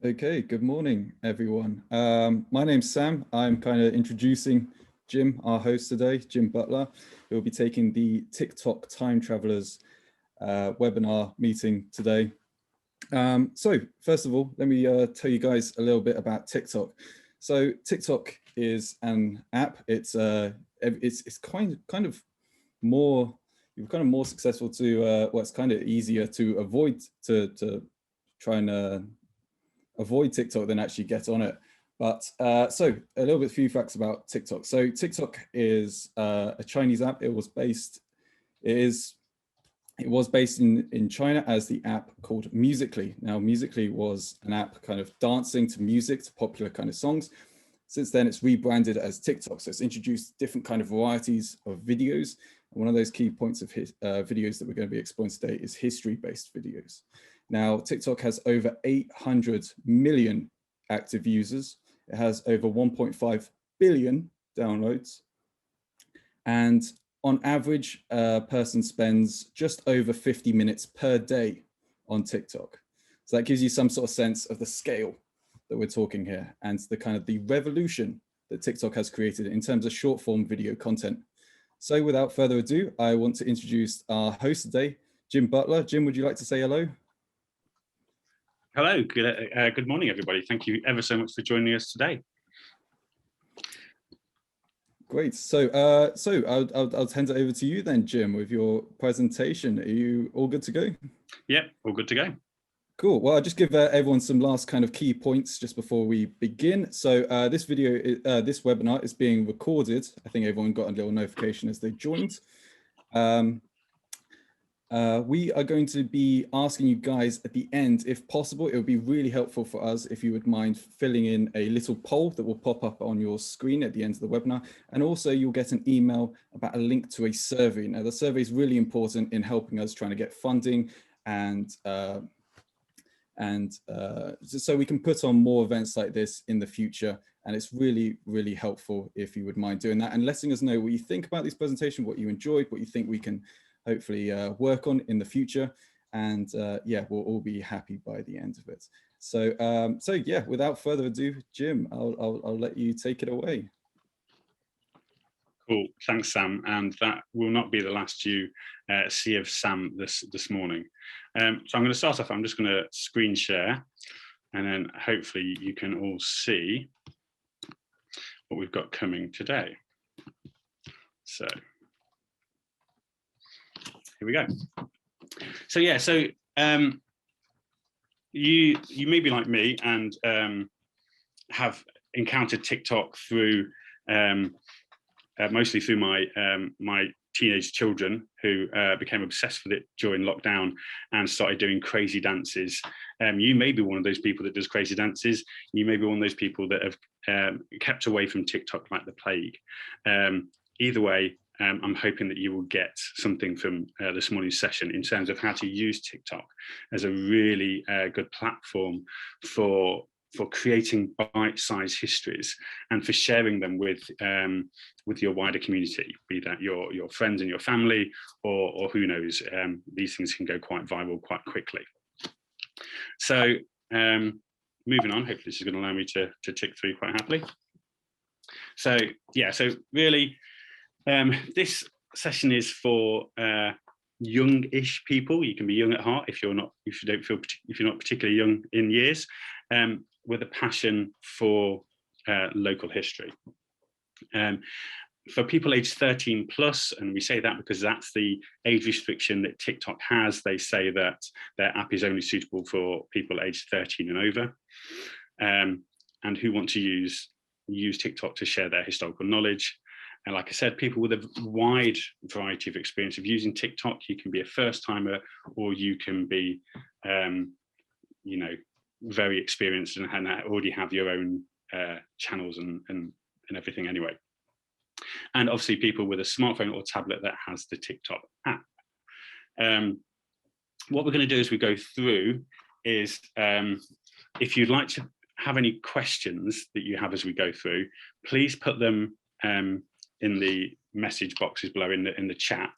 Okay, good morning, everyone. My name's Sam. I'm kind of introducing Jim, our host today, Jim Butler, who will be taking the TikTok Time Travelers webinar meeting today. So first of all, let me tell you guys a little bit about TikTok. So TikTok is an app. It's kind of more successful to well, it's kind of easier to avoid to try and avoid TikTok than actually get on it. But so a little bit few facts about TikTok. So TikTok is a Chinese app. It was based in China as the app called Musical.ly. Now, Musical.ly was an app kind of dancing to music, to popular kind of songs. Since then, it's rebranded as TikTok. So it's introduced different kind of varieties of videos. And one of those key points of videos that we're going to be exploring today is history-based videos. Now, TikTok has over 800 million active users. It has over 1.5 billion downloads. And on average, a person spends just over 50 minutes per day on TikTok. So that gives you some sort of sense of the scale that we're talking here and the kind of the revolution that TikTok has created in terms of short form video content. So without further ado, I want to introduce our host today, Jim Butler. Jim, would you like to say hello? Hello, good morning, everybody. Thank you ever so much for joining us today. Great. So I'll hand it over to you then, Jim, with your presentation. Are you all good to go? Yep, all good to go. Cool. Well, I'll just give everyone some last kind of key points just before we begin. So this webinar is being recorded. I think everyone got a little notification as they joined. We are going to be asking you guys at the end, if possible, it would be really helpful for us if you would mind filling in a little poll that will pop up on your screen at the end of the webinar. And also you'll get an email about a link to a survey. Now the survey is really important in helping us trying to get funding and so we can put on more events like this in the future. And it's really, really helpful if you would mind doing that and letting us know what you think about this presentation, what you enjoyed, what you think we can hopefully work on in the future. And yeah, we'll all be happy by the end of it. So yeah, without further ado, Jim, I'll let you take it away. Cool, thanks, Sam. And that will not be the last you see of Sam this morning. So I'm going to start off, I'm just going to screen share, and then hopefully you can all see what we've got coming today. So here we go. So yeah, so you may be like me and have encountered TikTok through mostly through my teenage children who became obsessed with it during lockdown and started doing crazy dances. You may be one of those people that does crazy dances. You may be one of those people that have kept away from TikTok like the plague. Either way, I'm hoping that you will get something from this morning's session in terms of how to use TikTok as a really good platform for creating bite-sized histories and for sharing them with your wider community, be that your friends and your family, or who knows, these things can go quite viral quite quickly. So moving on, hopefully this is going to allow me to tick through quite happily. So yeah, so really, this session is for young-ish people. You can be young at heart if you're not particularly young in years, with a passion for local history. For people aged 13 plus, and we say that because that's the age restriction that TikTok has. They say that their app is only suitable for people aged 13 and over, and who want to use TikTok to share their historical knowledge. And like I said, people with a wide variety of experience of using TikTok. You can be a first timer, or you can be, you know, very experienced and already have your own channels and everything anyway. And obviously people with a smartphone or tablet that has the TikTok app. What we're going to do as we go through is, if you'd like to have any questions that you have as we go through, please put them in the message boxes below in the chat,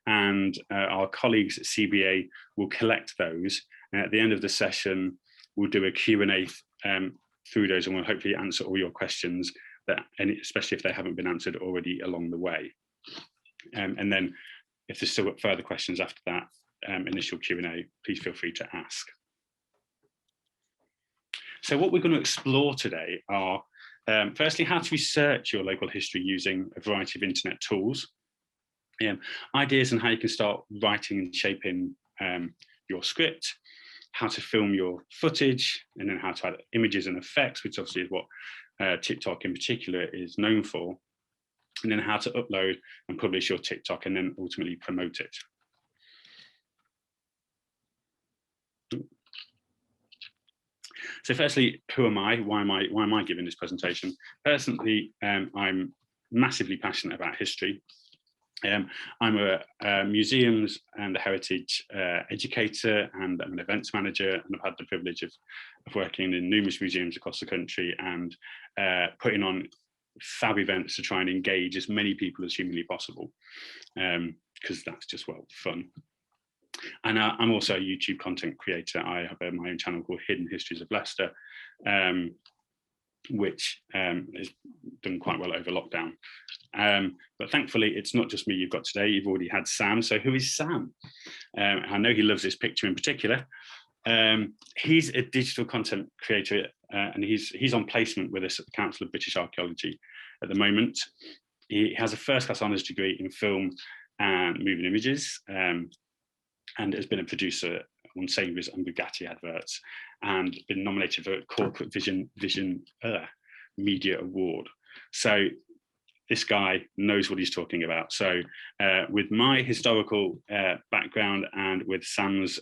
and our colleagues at CBA will collect those. And at the end of the session, we'll do a Q&A through those, and we'll hopefully answer all your questions, especially if they haven't been answered already along the way. And then if there's still further questions after that initial Q&A, please feel free to ask. So what we're going to explore today are, firstly, how to research your local history using a variety of internet tools, ideas on how you can start writing and shaping your script, how to film your footage, and then how to add images and effects, which obviously is what TikTok in particular is known for, and then how to upload and publish your TikTok and then ultimately promote it. So firstly, who am I? Why am I giving this presentation? Personally, I'm massively passionate about history. I'm a museums and heritage educator, and I'm an events manager, and I've had the privilege of working in numerous museums across the country and putting on fab events to try and engage as many people as humanly possible, because that's just, well, fun. And I'm also a YouTube content creator. I have my own channel called Hidden Histories of Leicester, which has done quite well over lockdown. But thankfully, it's not just me you've got today. You've already had Sam. So who is Sam? I know he loves this picture in particular. He's a digital content creator, and he's on placement with us at the Council of British Archaeology at the moment. He has a first-class honours degree in film and moving images, and has been a producer on Sainsbury's and Bugatti adverts, and been nominated for a Corporate Vision Media Award. So this guy knows what he's talking about. So with my historical background and with Sam's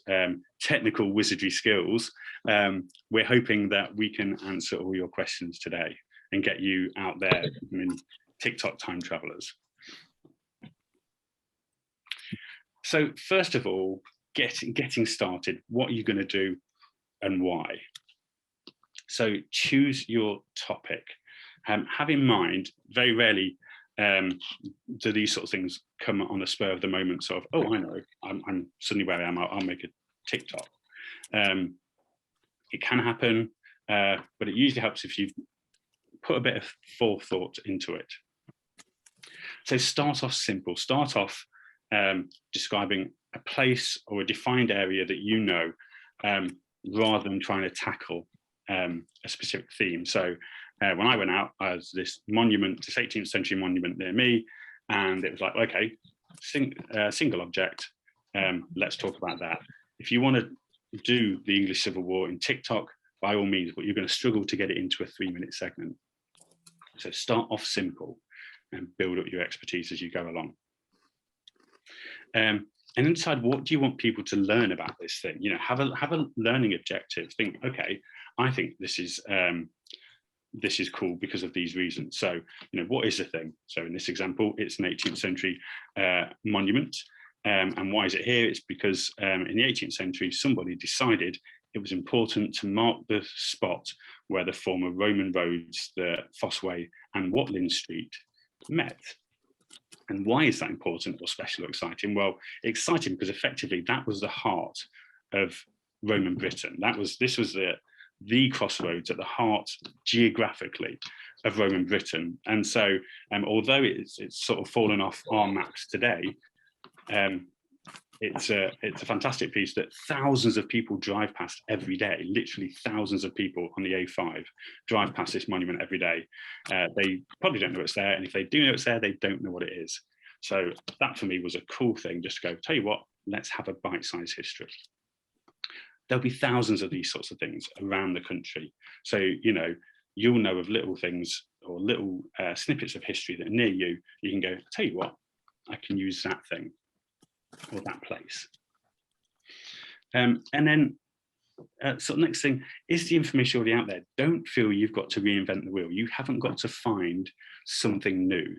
technical wizardry skills, we're hoping that we can answer all your questions today and get you out there, TikTok time travelers. So first of all, getting started, what are you going to do and why? So choose your topic. Have in mind, very rarely do these sort of things come on the spur of the moment, sort of, oh, I know, I'm suddenly where I am, I'll make a TikTok. It can happen, but it usually helps if you put a bit of forethought into it. So start off simple. Start off describing a place or a defined area that you know, rather than trying to tackle a specific theme. So when I went out, I was this monument, this 18th century monument near me, and it was like, okay, single object, let's talk about that. If you want to do the English Civil War in TikTok, by all means, but you're going to struggle to get it into a 3-minute segment. So start off simple and build up your expertise as you go along. And then decide, what do you want people to learn about this thing? You know, have a learning objective. Think, okay, I think this is cool because of these reasons. So, you know, what is the thing? So in this example, it's an 18th century monument. And why is it here? It's because in the 18th century, somebody decided it was important to mark the spot where the former Roman roads, the Fossway and Watling Street, met. And why is that important or special or exciting? Well, exciting because effectively that was the heart of Roman Britain. This was the crossroads at the heart geographically of Roman Britain. And so although it's sort of fallen off our maps today, it's a fantastic piece that thousands of people drive past every day. Literally thousands of people on the A5 drive past this monument every day. They probably don't know it's there, and if they do know it's there, they don't know what it is. So that for me was a cool thing, just to go, tell you what, let's have a bite-sized history. There'll be thousands of these sorts of things around the country. So, you know, you'll know of little things or little snippets of history that are near you. You can go, tell you what, I can use that thing or that place. And then so the next thing is the information already out there. Don't feel you've got to reinvent the wheel. You haven't got to find something new.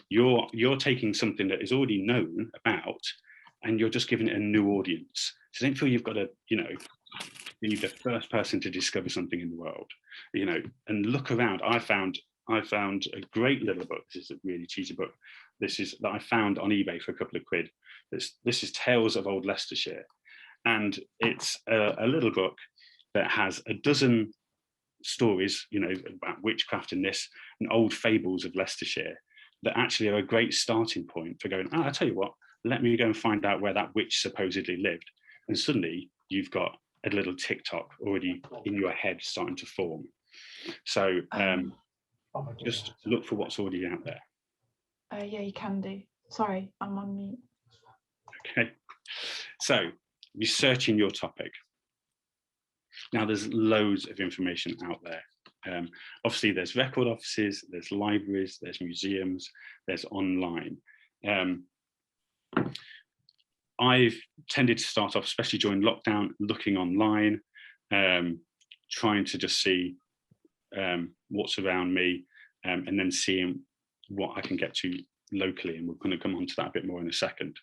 You're taking something that is already known about, and you're just giving it a new audience. So don't feel you've got to, you know, be the first person to discover something in the world, you know, and look around. I found a great little book. This is a really cheesy book. That I found on eBay for a couple of quid. This is Tales of Old Leicestershire. And it's a little book that has a dozen stories, you know, about witchcraft and this, and old fables of Leicestershire that actually are a great starting point for going, oh, I tell you what, let me go and find out where that witch supposedly lived. And suddenly you've got a little TikTok already in your head starting to form. So just look for what's already out there. Yeah, you can do. Sorry, I'm on mute. Okay, so researching your topic. Now there's loads of information out there. Obviously there's record offices, there's libraries, there's museums, there's online. I've tended to start off, especially during lockdown, looking online, trying to just see what's around me, and then seeing what I can get to locally, and we're going to come on to that a bit more in a second.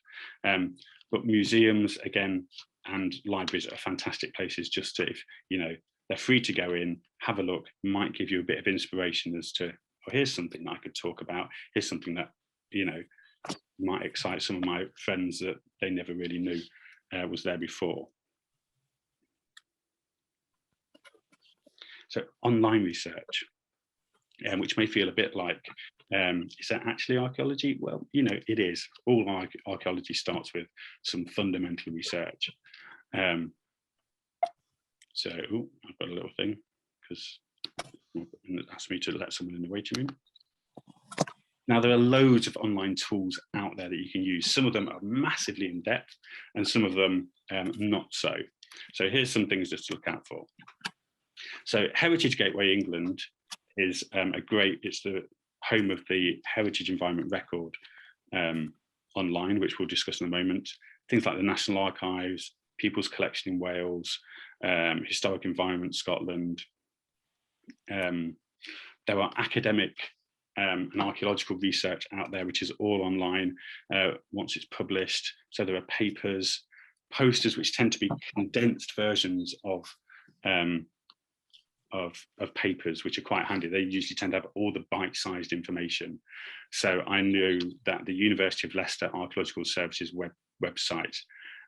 But museums, again, and libraries are fantastic places just to, if you know, they're free to go in, have a look, might give you a bit of inspiration as to, oh, here's something that I could talk about, here's something that, you know, might excite some of my friends that they never really knew was there before. So online research, which may feel a bit like, is that actually archaeology? Well, you know, it is. All archaeology starts with some fundamental research. So I've got a little thing because it asked me to let someone in the waiting room. Now, there are loads of online tools out there that you can use. Some of them are massively in depth and some of them not so. So here's some things just to look out for. So Heritage Gateway England is it's the home of the Heritage Environment Record online, which we'll discuss in a moment. Things like the National Archives, People's Collection in Wales, Historic Environment Scotland. There are academic and archaeological research out there, which is all online once it's published. So there are papers, posters, which tend to be condensed versions of papers, which are quite handy. They usually tend to have all the bite-sized information. So I know that the University of Leicester Archaeological Services website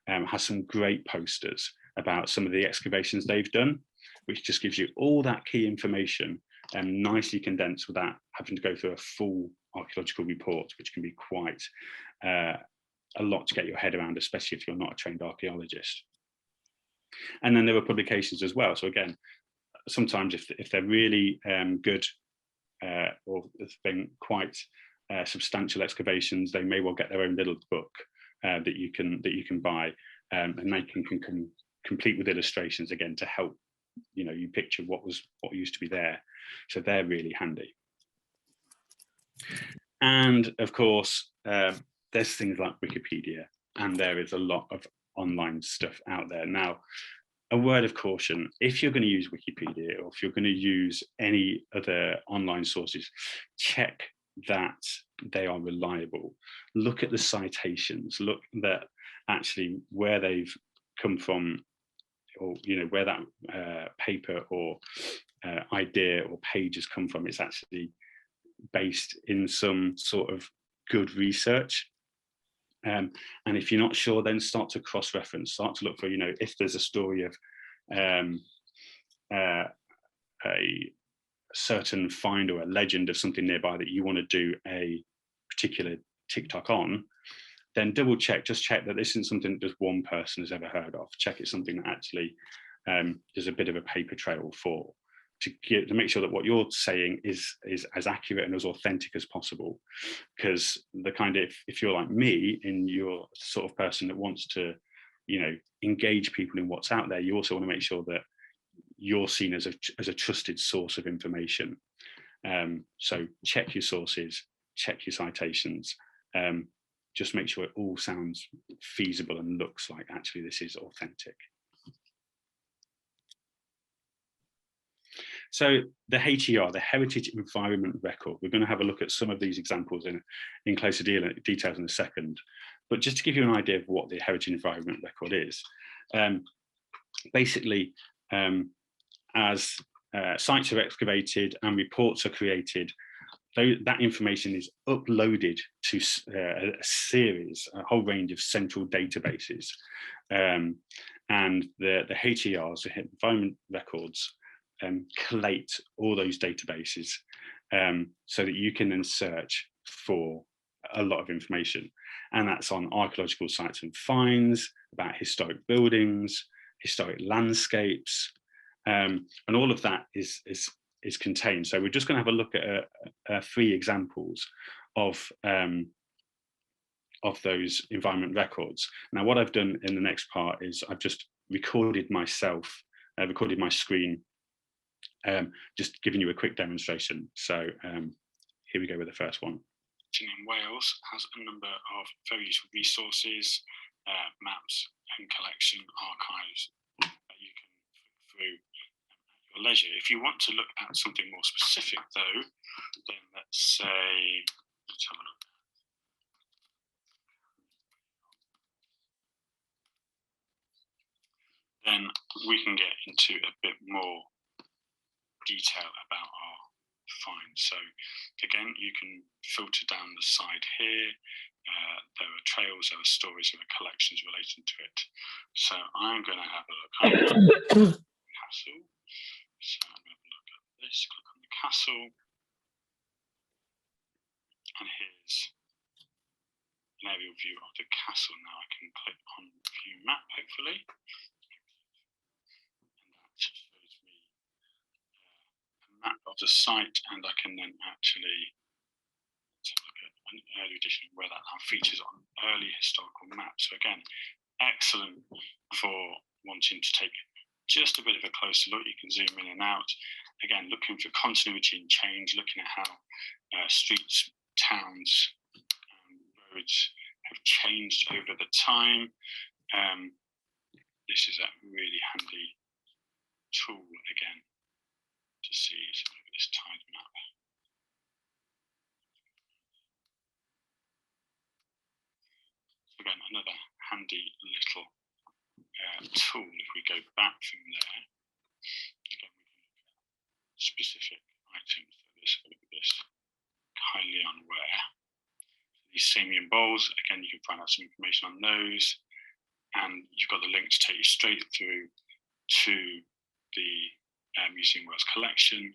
has some great posters about some of the excavations they've done, which just gives you all that key information and nicely condensed without having to go through a full archaeological report, which can be quite a lot to get your head around, especially if you're not a trained archaeologist. And then there are publications as well. So again, sometimes if they're really good or there's been quite substantial excavations, they may well get their own little book that you can buy, and they can come complete with illustrations again to help you picture what used to be there. So they're really handy. And of course, there's things like Wikipedia, and there is a lot of online stuff out there. Now, a word of caution, if you're going to use Wikipedia or if you're going to use any other online sources, check that they are reliable. Look at the citations, look that actually where they've come from, or where that paper or idea or page has come from. It's actually based in some sort of good research. And if you're not sure, then start to cross-reference, start to look for, if there's a story of a certain find or a legend of something nearby that you want to do a particular TikTok on, then just check that this isn't something that just one person has ever heard of. Check it's something that actually there's a bit of a paper trail for, to make sure that what you're saying is as accurate and as authentic as possible. Because if you're like me and you're the sort of person that wants to, engage people in what's out there, you also want to make sure that you're seen as a trusted source of information. So check your sources, check your citations, just make sure it all sounds feasible and looks like actually this is authentic. So the HER, the Heritage Environment Record, we're going to have a look at some of these examples in closer details in a second. But just to give you an idea of what the Heritage Environment Record is, basically, as sites are excavated and reports are created, that information is uploaded to a whole range of central databases. And the HERs, the environment records, collate all those databases so that you can then search for a lot of information. And that's on archaeological sites and finds, about historic buildings, historic landscapes, and all of that is contained. So we're just going to have a look at 3 examples of those environment records. Now, what I've done in the next part is I've just recorded myself, recorded my screen, just giving you a quick demonstration. So here we go with the first one. In Wales has a number of very useful resources, maps and collection archives that you can flip through at your leisure. If you want to look at something more specific though, then let's say, let's have a look. Then we can get into a bit more detail about our find. So again, you can filter down the side here. There are trails, there are stories, there are collections relating to it. So I'm going to have a look at the castle. So I'm going to have a look at this, click on the castle. And here's an aerial view of the castle. Now I can click on view map, hopefully. And that shows me map of the site, and I can then actually look at an early edition where that now features on early historical maps. So again, excellent for wanting to take just a bit of a closer look. You can zoom in and out. Again, looking for continuity and change, looking at how streets, towns, roads have changed over the time. This is a really handy tool again to see. So look at this tide map. So again, another handy little tool. If we go back from there, again, we can look at specific items. So let's look at this Kylian ware. These Samian bowls, again, you can find out some information on those. And you've got the link to take you straight through to the Museum Wales collection,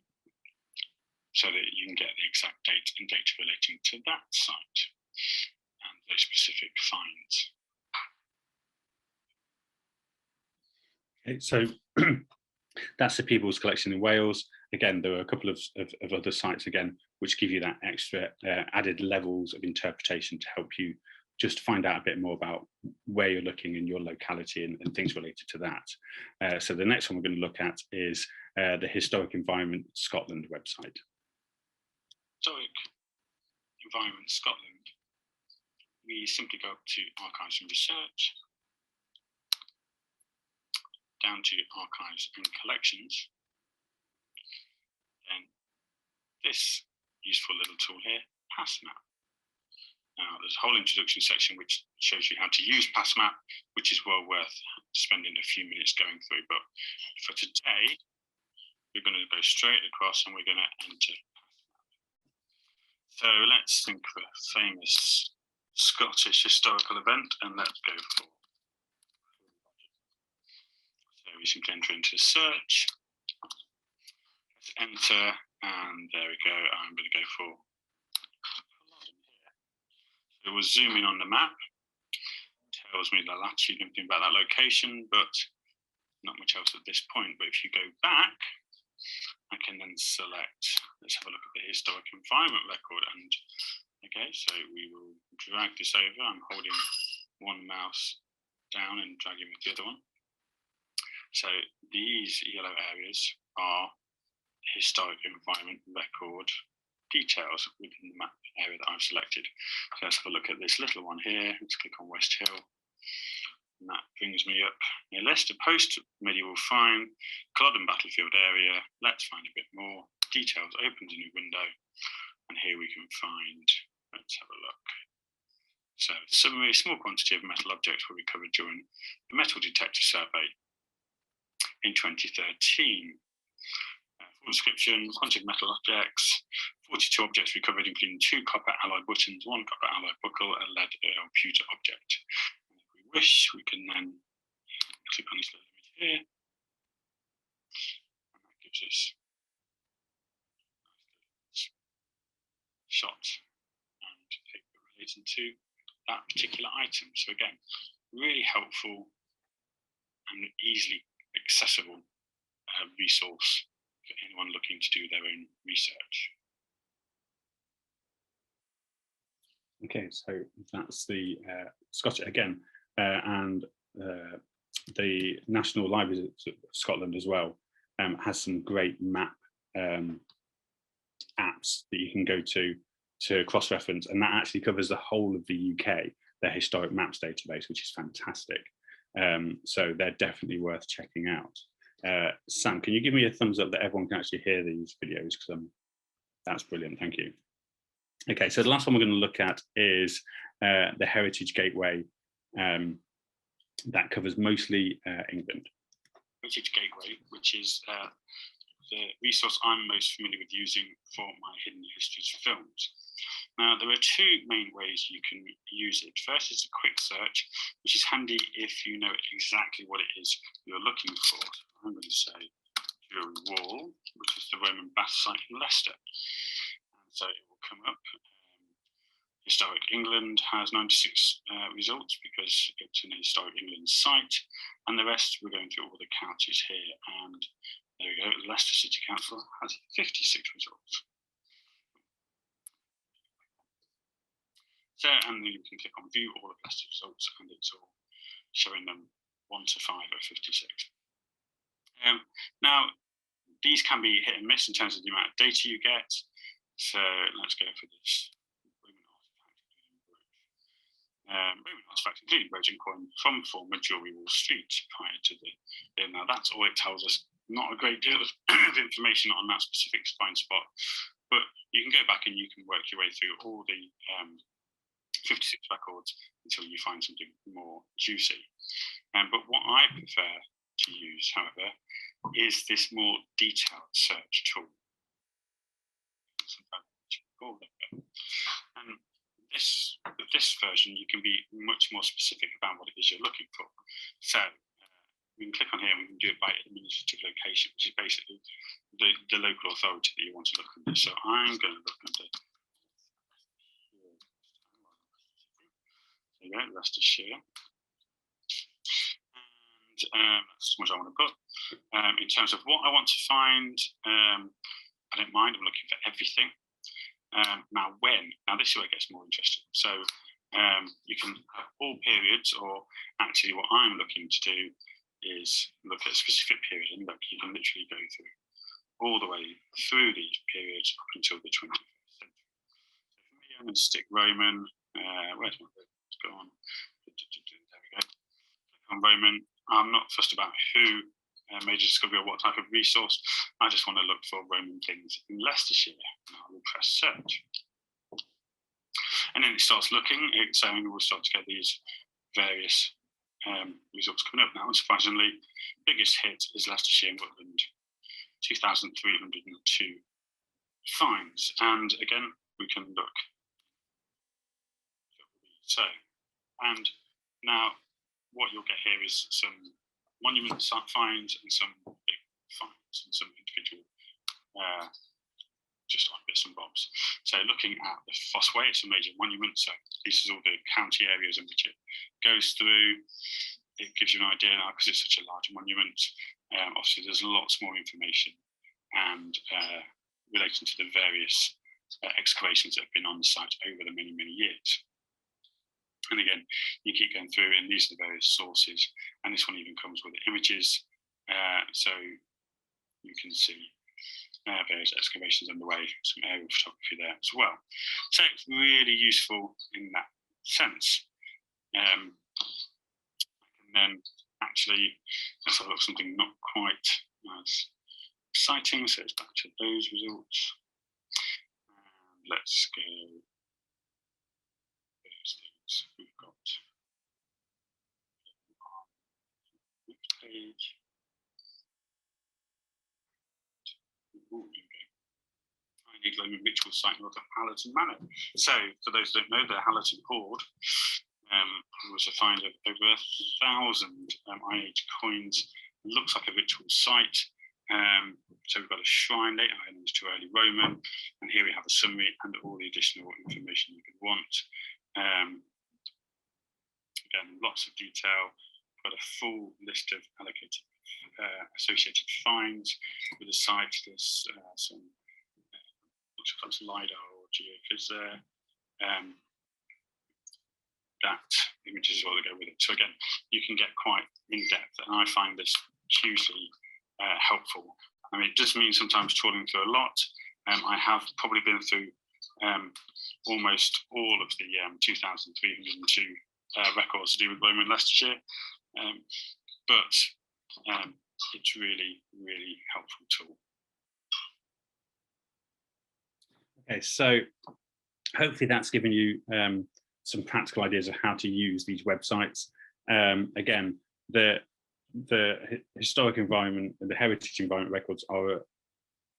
so that you can get the exact date and data relating to that site and those specific finds. Okay, so that's the People's Collection in Wales. Again, there are a couple of other sites again which give you that extra added levels of interpretation to help you just find out a bit more about where you're looking in your locality and things related to that. So the next one we're going to look at is the Historic Environment Scotland website. Historic Environment Scotland. We simply go up to Archives and Research, down to Archives and Collections. Then this useful little tool here, PassMap. Now, there's a whole introduction section which shows you how to use PassMap, which is well worth spending a few minutes going through. But for today, we're going to go straight across and we're going to enter PassMap. So let's think of a famous Scottish historical event, and let's go for. So we simply enter into search. Let's enter, and there we go. I'm going to go for. So we'll zoom in on the map. It tells me the latitude and everything about that location, but not much else at this point. But if you go back, I can then select, let's have a look at the historic environment record. And okay, so we will drag this over. I'm holding one mouse down and dragging with the other one. So these yellow areas are historic environment record details within the map area that I've selected. So let's have a look at this little one here. Let's click on West Hill. And that brings me up a list of post-medieval find, Culloden battlefield area. Let's find a bit more details. Opens a new window. And here we can find, let's have a look. So summary, small quantity of metal objects were recovered during the metal detector survey in 2013. Full description, quantity of metal objects, 42 objects recovered, including 2 copper alloy buttons, 1 copper alloy buckle, a lead or pewter object. And if we wish, we can then click on this to that particular item. So again, really helpful and easily accessible resource for anyone looking to do their own research. Okay, so that's the Scottish again, and the National Library of Scotland as well has some great map apps that you can go to cross-reference, and that actually covers the whole of the UK, their historic maps database, which is fantastic. So they're definitely worth checking out. Sam, can you give me a thumbs up that everyone can actually hear these videos? Because that's brilliant, thank you. Okay, so the last one we're going to look at is the Heritage Gateway that covers mostly England. Heritage Gateway, which is the resource I'm most familiar with using for my Hidden Histories films. Now, there are two main ways you can use it. First is a quick search, which is handy if you know exactly what it is you're looking for. I'm going to say Drury Wall, which is the Roman bath site in Leicester. And so it will come up. Historic England has 96 results because it's an Historic England site, and the rest we're going through all the counties here. And there we go, Leicester City Council has 56 results. So, and then you can click on view all of Leicester results, and it's all showing them 1 to 5 at 56. Now, these can be hit and miss in terms of the amount of data you get. So let's go for this. Roman artifacts, including Rose and coin from former Drury Wall Street prior to the. Now that's all it tells us. Not a great deal of information on that specific find spot, but you can go back and you can work your way through all the 56 records until you find something more juicy. But what I prefer to use, however, is this more detailed search tool. And with this version, you can be much more specific about what it is you're looking for. So we can click on here and we can do it by administrative location, which is basically the local authority that you want to look under. So I'm going to look under, there you go, Leicestershire. And that's what I want to put. In terms of what I want to find, I don't mind, I'm looking for everything. Now when, now this is where it gets more interesting. So you can have all periods, or actually what I'm looking to do is look at a specific period, and look, you can literally go through all the way through these periods up until the 21st century. So for me, I'm going to stick Roman, where's my Roman? Let's go on. There we go. Click on Roman. I'm not fussed about who made a discovery or what type of resource. I just want to look for Roman things in Leicestershire. And I will press search. And then it starts looking, so we'll start to get these various results coming up. Now, unsurprisingly, biggest hit is Leicestershire and Rutland, 2,302 finds. And again, we can look. So, and now what you'll get here is some monument finds and some big finds and some individual just on bits and bobs. So looking at the Fossway, it's a major monument. So this is all the county areas in which it goes through. It gives you an idea now because it's such a large monument. Obviously, there's lots more information and relating to the various excavations that have been on the site over the many, many years. And again, you keep going through, and these are the various sources. And this one even comes with images, so you can see various excavations underway, some aerial photography there as well. So it's really useful in that sense. I can then actually, let's have a look at something not quite as exciting. So it's back to those results. And let's go. We've got next page. Ooh, I need Roman ritual site north of Hallerton Manor. So, for those who don't know, the Hallerton Hoard was a find of over 1,000 Iron Age coins. It looks like a ritual site. So we've got a shrine date, it's to early Roman, and here we have a summary and all the additional information you could want. Again, lots of detail, got a full list of allocated associated fines with a side to this, some looks like it's LiDAR or geophys there. That images as well that go with it. So again, you can get quite in depth, and I find this hugely helpful. I mean, it does mean sometimes trawling through a lot. I have probably been through almost all of the 2,302 records to do with Rome and Leicestershire, but it's really, really helpful tool. Okay, so hopefully that's given you some practical ideas of how to use these websites. Again, the historic environment and the heritage environment records are,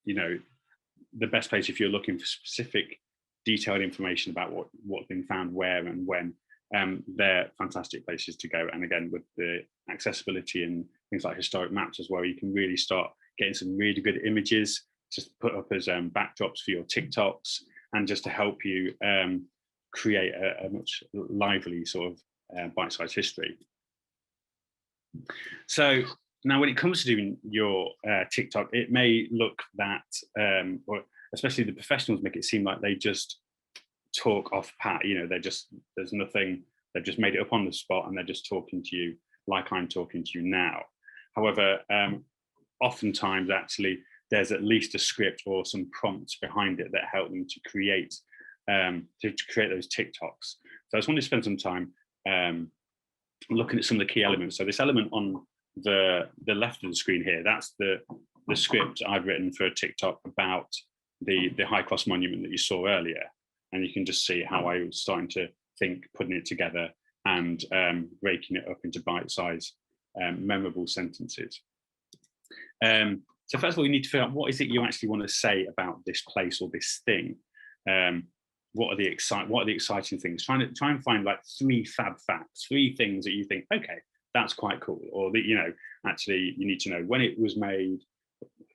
you know, the best place if you're looking for specific detailed information about what's been found where and when. They're fantastic places to go. And again, with the accessibility and things like historic maps as well, you can really start getting some really good images to put up as backdrops for your TikToks, and just to help you create a much lively sort of bite-sized history. So now when it comes to doing your TikTok, it may look that, or especially the professionals make it seem like they just talk off pat, you know, there's nothing, they've just made it up on the spot and they're just talking to you like I'm talking to you now. However, oftentimes actually there's at least a script or some prompts behind it that help them to create those TikToks. So I just wanted to spend some time looking at some of the key elements. So this element on the left of the screen here, that's the script I've written for a TikTok about the High Cross Monument that you saw earlier. And you can just see how I was starting to think, putting it together and breaking it up into bite-sized, memorable sentences. So first of all, you need to figure out what is it you actually want to say about this place or this thing. What are the exciting things? Try and find like 3 fab facts, 3 things that you think, okay, that's quite cool. Or that, you know, actually you need to know when it was made,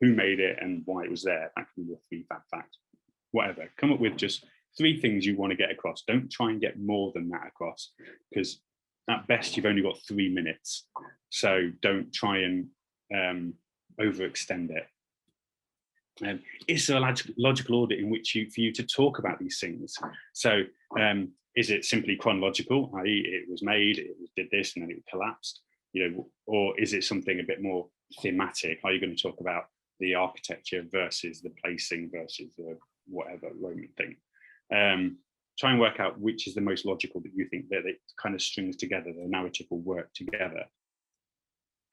who made it, and why it was there. That can be your 3 fab facts. Whatever. Come up with just 3 things you want to get across. Don't try and get more than that across, because at best you've only got 3 minutes. So don't try and overextend it. Is there a logical order in which for you to talk about these things? So is it simply chronological, i.e. it was made, it did this and then it collapsed, you know, or is it something a bit more thematic? Are you going to talk about the architecture versus the placing versus the whatever Roman thing? Try and work out which is the most logical that you think that it kind of strings together, the narrative will work together.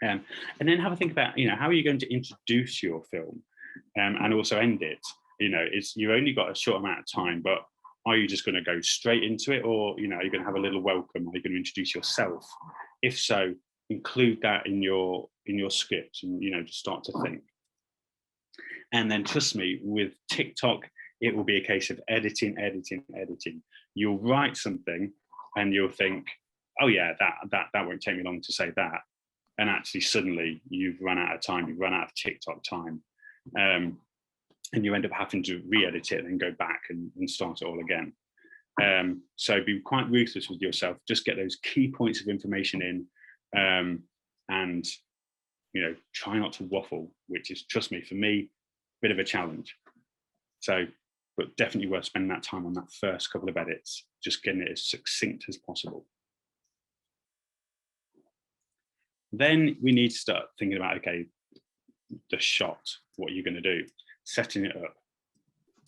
And then have a think about, you know, how are you going to introduce your film and also end it? You know, you've only got a short amount of time, but are you just going to go straight into it, or, you know, are you going to have a little welcome? Are you going to introduce yourself? If so, include that in your script, and, you know, just start to think. And then trust me, with TikTok, it will be a case of editing. You'll write something and you'll think, oh yeah, that won't take me long to say that. And actually suddenly you've run out of time, you've run out of TikTok time. And you end up having to re-edit it and then go back and start it all again. So be quite ruthless with yourself, just get those key points of information in, and, you know, try not to waffle, which is, trust me, for me, a bit of a challenge. So, but definitely worth spending that time on that first couple of edits, just getting it as succinct as possible. Then we need to start thinking about, okay, the shot, what you're going to do, setting it up.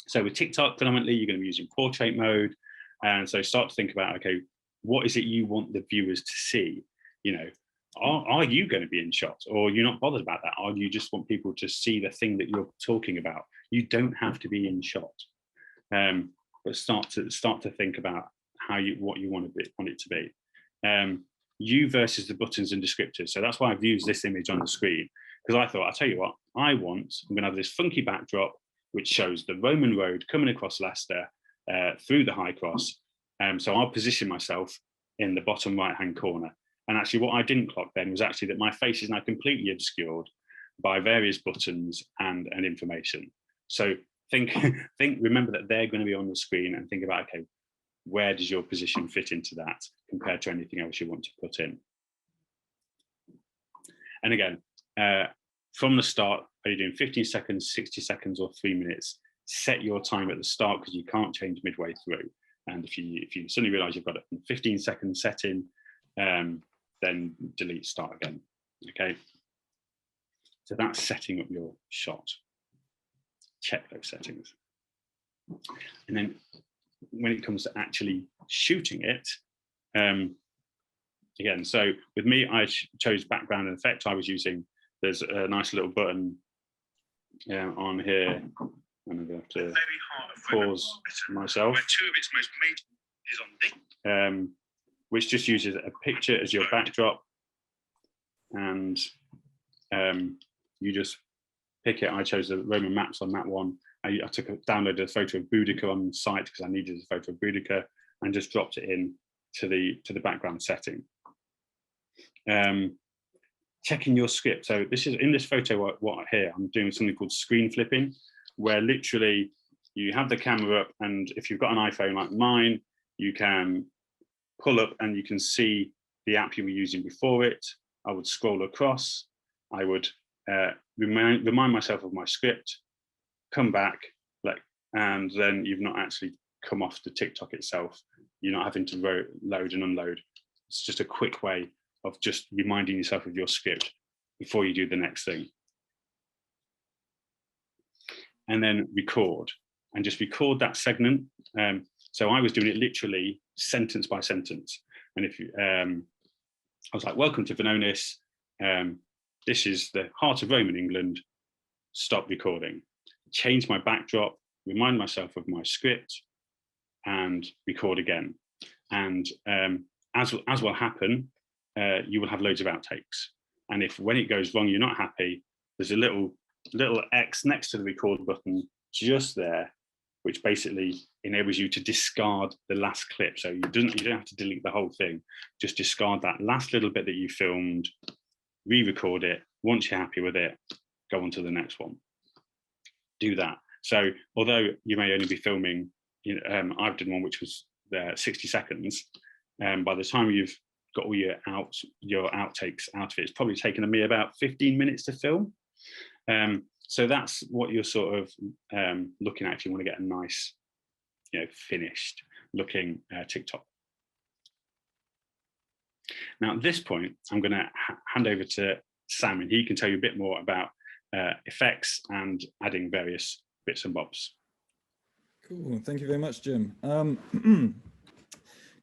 So with TikTok, predominantly, you're going to be using portrait mode. And so start to think about, okay, what is it you want the viewers to see? You know, are you going to be in shot, or you're not bothered about that? Or you just want people to see the thing that you're talking about? You don't have to be in shot, but start to think about what you want it to be. You versus the buttons and descriptors. So that's why I've used this image on the screen, because I thought, I'll tell you what, I'm going to have this funky backdrop which shows the Roman road coming across Leicester through the High Cross. So I'll position myself in the bottom right-hand corner. And actually what I didn't clock then was actually that my face is now completely obscured by various buttons and information. So remember that they're going to be on the screen, and think about, okay, where does your position fit into that compared to anything else you want to put in. And again, from the start, are you doing 15 seconds, 60 seconds, or 3 minutes? Set your time at the start, because you can't change midway through. And if you suddenly realize you've got a 15-second setting, then delete, start again. Okay. So that's setting up your shot. Check those settings. And then when it comes to actually shooting it, again, so with me, I chose background and effect. I was using, there's a nice little button on here. I'm going to have to pause myself. Where two of its most major is on this. Which just uses a picture as your backdrop, and you just pick it. I chose the Roman maps on that one. I downloaded a photo of Boudica on site because I needed a photo of Boudica, and just dropped it in to the background setting. Checking your script. So this is in this photo. What here I'm doing something called screen flipping, where literally you have the camera up, and if you've got an iPhone like mine, you can pull up and you can see the app you were using before it. I would scroll across. I would remind myself of my script, come back, and then you've not actually come off the TikTok itself. You're not having to load and unload. It's just a quick way of just reminding yourself of your script before you do the next thing. And then record, and just record that segment. So I was doing it literally sentence by sentence. And if you, I was like, welcome to Vononis. This is the heart of Roman England. Stop recording. Change my backdrop, remind myself of my script, and record again. And as will happen, you will have loads of outtakes. And if when it goes wrong, you're not happy, there's a little X next to the record button just there, which basically enables you to discard the last clip. So you don't have to delete the whole thing. Just discard that last little bit that you filmed, re-record it. Once you're happy with it, go on to the next one. Do that. So although you may only be filming, I've done one which was 60 seconds. By the time you've got all your outtakes out of it, it's probably taken me about 15 minutes to film. So that's what you're sort of looking at if you want to get a nice, finished looking TikTok. Now at this point, I'm going to hand over to Sam, and he can tell you a bit more about effects and adding various bits and bobs. Cool, thank you very much, Jim.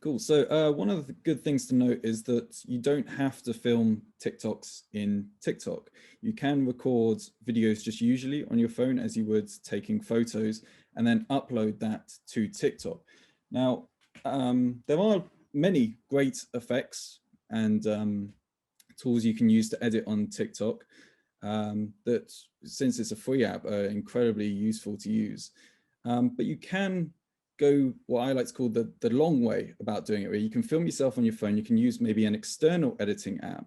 Cool, so one of the good things to note is that you don't have to film TikToks in TikTok. You can record videos just usually on your phone as you would taking photos, and then upload that to TikTok. Now, there are many great effects and tools you can use to edit on TikTok that, since it's a free app, are incredibly useful to use. But you can go what I like to call the long way about doing it, where you can film yourself on your phone. You can use maybe an external editing app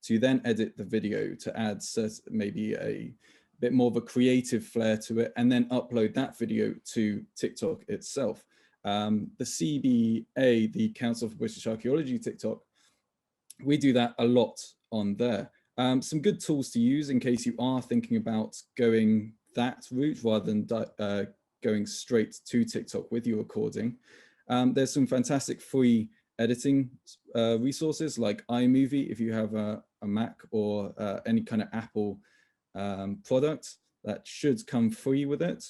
to then edit the video to add maybe a bit more of a creative flair to it, and then upload that video to TikTok itself. The CBA, the Council for British Archaeology TikTok, we do that a lot on there. Some good tools to use in case you are thinking about going that route rather than going straight to TikTok with your recording. There's some fantastic free editing resources like iMovie if you have a Mac or any kind of Apple product. That should come free with it.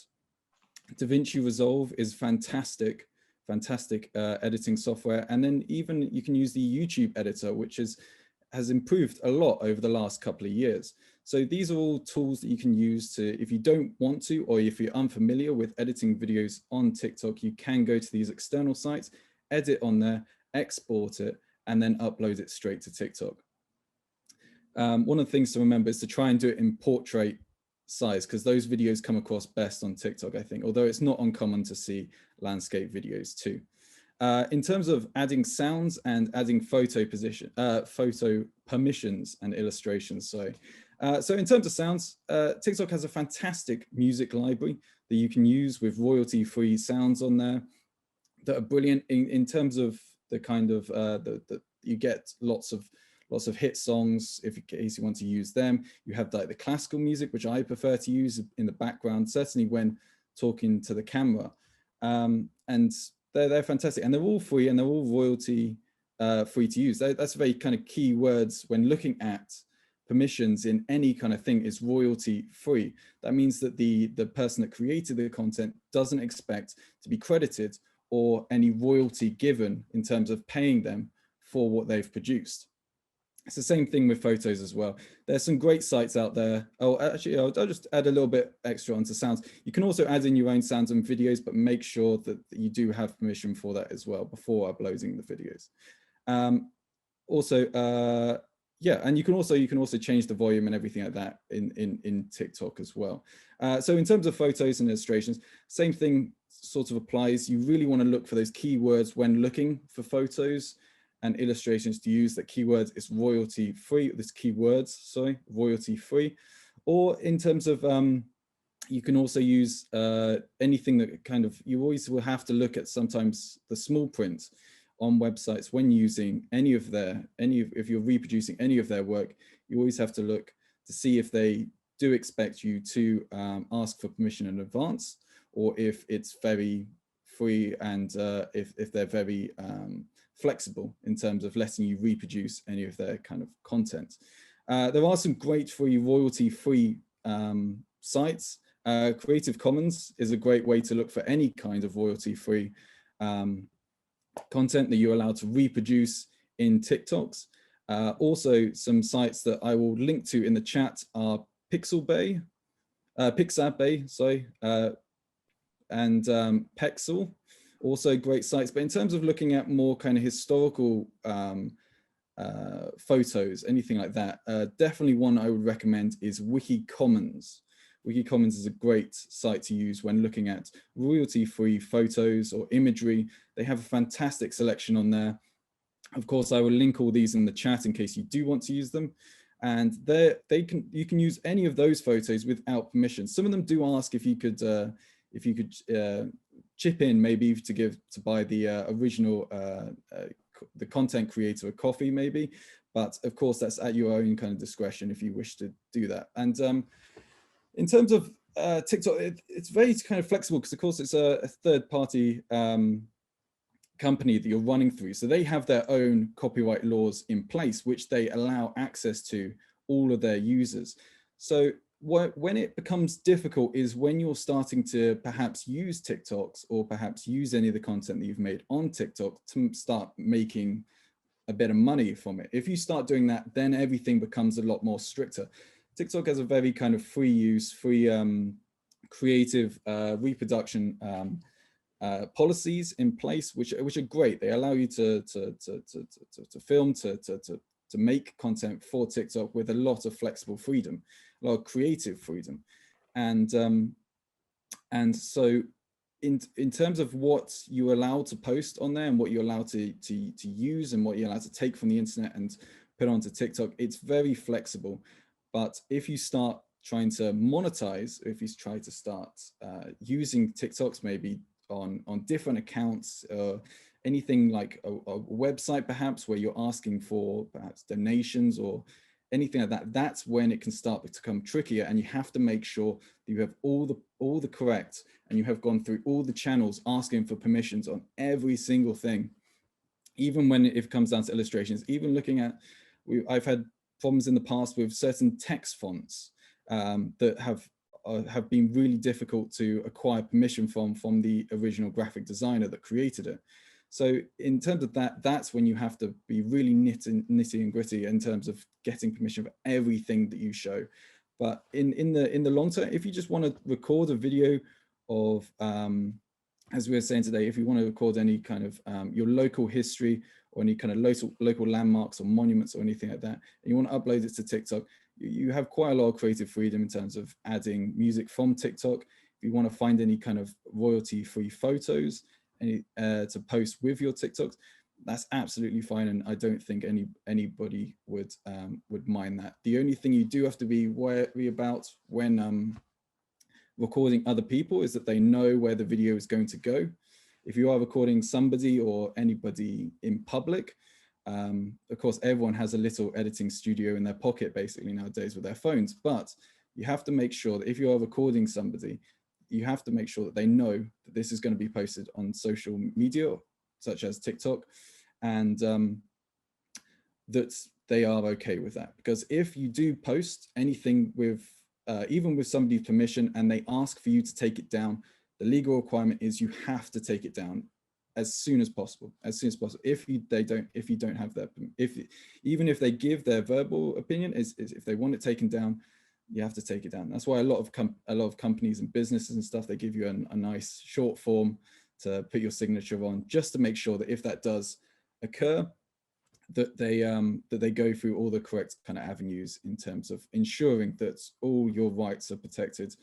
DaVinci Resolve is fantastic editing software. And then even you can use the YouTube editor, which has improved a lot over the last couple of years. So these are all tools that you can use to, if you don't want to, or if you're unfamiliar with editing videos on TikTok, you can go to these external sites, edit on there, export it, and then upload it straight to TikTok. One of the things to remember is to try and do it in portrait size, because those videos come across best on TikTok, I think, although it's not uncommon to see landscape videos too. In terms of adding sounds and adding photo permissions and illustrations, sorry. So in terms of sounds, TikTok has a fantastic music library that you can use with royalty-free sounds on there. that are brilliant in terms of the kind of you get lots of hit songs if in case you want to use them. You have like the classical music, which I prefer to use in the background, certainly when talking to the camera, and they're fantastic, and they're all free, and they're all royalty free to use. That's very kind of key words when looking at permissions in any kind of thing, is royalty free. That means that the person that created the content doesn't expect to be credited or any royalty given in terms of paying them for what they've produced. It's the same thing with photos as well. There's some great sites out there. Oh, actually, I'll just add a little bit extra onto sounds. You can also add in your own sounds and videos, but make sure that you do have permission for that as well before uploading the videos. Yeah, and you can also change the volume and everything like that in TikTok as well. So in terms of photos and illustrations, same thing sort of applies. You really want to look for those keywords when looking for photos and illustrations to use. That keywords is royalty free. This keywords, sorry, royalty free. Or in terms of you can also use anything that kind of, you always will have to look at sometimes the small print on websites when using if you're reproducing any of their work. You always have to look to see if they do expect you to ask for permission in advance, or if it's very free, and if they're very flexible in terms of letting you reproduce any of their kind of content. There are some great free royalty-free sites. Creative Commons is a great way to look for any kind of royalty-free content that you're allowed to reproduce in TikToks. Also, some sites that I will link to in the chat are Pixabay, sorry, and Pexel, also great sites. But in terms of looking at more kind of historical photos, anything like that, definitely one I would recommend is WikiCommons. WikiCommons is a great site to use when looking at royalty-free photos or imagery. They have a fantastic selection on there. Of course, I will link all these in the chat in case you do want to use them. And you can use any of those photos without permission. Some of them do ask if you could chip in, maybe to buy the original the content creator a coffee, maybe. But of course, that's at your own kind of discretion if you wish to do that. And in terms of TikTok, it's very kind of flexible because, of course, it's a third-party company that you're running through. So they have their own copyright laws in place, which they allow access to all of their users. So when it becomes difficult is when you're starting to perhaps use TikToks, or perhaps use any of the content that you've made on TikTok to start making a bit of money from it. If you start doing that, then everything becomes a lot more stricter. TikTok has a very kind of free use, free creative reproduction policies in place, which are great. They allow you to film, to make content for TikTok with a lot of flexible freedom, a lot of creative freedom, and so in terms of what you're allowed to post on there and what you're allowed to use and what you're allowed to take from the internet and put onto TikTok, it's very flexible. But if you start trying to monetize, if you try to start using TikToks maybe on different accounts, anything like a website perhaps where you're asking for perhaps donations or anything like that, that's when it can start to become trickier, and you have to make sure that you have all the correct, and you have gone through all the channels asking for permissions on every single thing. Even when it comes down to illustrations, even looking at, I've had problems in the past with certain text fonts that have been really difficult to acquire permission from the original graphic designer that created it. So in terms of that, that's when you have to be really nitty and gritty in terms of getting permission for everything that you show. But in the long term, if you just want to record a video of, as we were saying today, if you want to record any kind of your local history or any kind of local landmarks or monuments or anything like that, and you want to upload it to TikTok, you have quite a lot of creative freedom in terms of adding music from TikTok. If you want to find any kind of royalty-free photos to post with your TikToks, that's absolutely fine, and I don't think anybody would mind that. The only thing you do have to be wary about when recording other people is that they know where the video is going to go. if you are recording somebody or anybody in public, of course, everyone has a little editing studio in their pocket basically nowadays with their phones, but you have to make sure that if you are recording somebody, you have to make sure that they know that this is going to be posted on social media, such as TikTok, and that they are okay with that. Because if you do post anything with, even with somebody's permission, and they ask for you to take it down, the legal requirement is you have to take it down as soon as possible. If you don't have their, even if they give their verbal opinion, is if they want it taken down, you have to take it down. That's why a lot of companies and businesses and stuff, they give you a nice short form to put your signature on, just to make sure that if that does occur, that they go through all the correct kind of avenues in terms of ensuring that all your rights are protected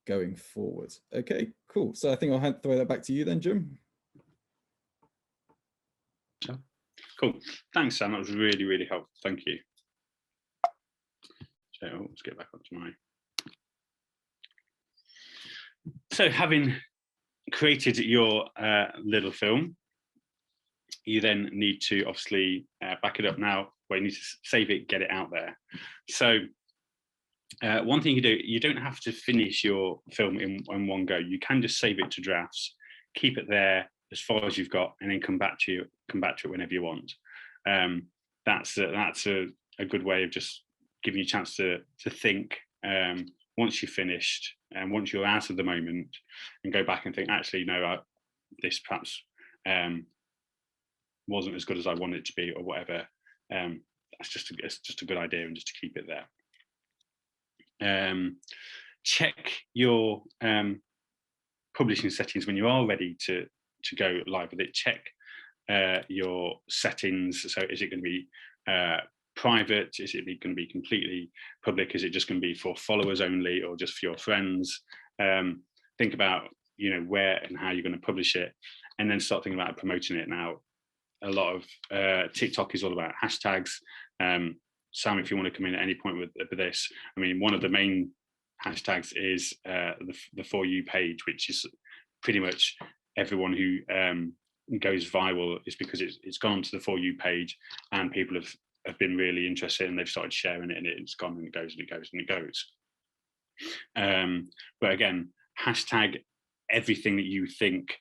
going forward. Okay, cool. So I think I'll throw that back to you then, Jim. Cool. Thanks, Sam. That was really, really helpful. Thank you. So let's get back onto my. So having created your little film, you then need to obviously back it up now, where you need to save it, get it out there. So one thing you do, you don't have to finish your film in one go. You can just save it to drafts, keep it there as far as you've got, and then come back to it whenever you want. That's a good way of just giving you a chance to think once you've finished and once you're out of the moment, and go back and think, actually, no, this perhaps wasn't as good as I wanted it to be, or whatever. It's just a good idea, and just to keep it there. Check your publishing settings when you are ready to go live with it. Check your settings. So is it going to be private? Is it going to be completely public? Is it just going to be for followers only, or just for your friends? Think about, where and how you're going to publish it, and then start thinking about promoting it. Now, a lot of TikTok is all about hashtags. Sam, if you want to come in at any point with this, I mean, one of the main hashtags is the For You page, which is pretty much everyone who goes viral is because it's gone to the For You page, and people have been really interested, and they've started sharing it, and it's gone, and it goes, and it goes, and it goes. But again, hashtag everything that you think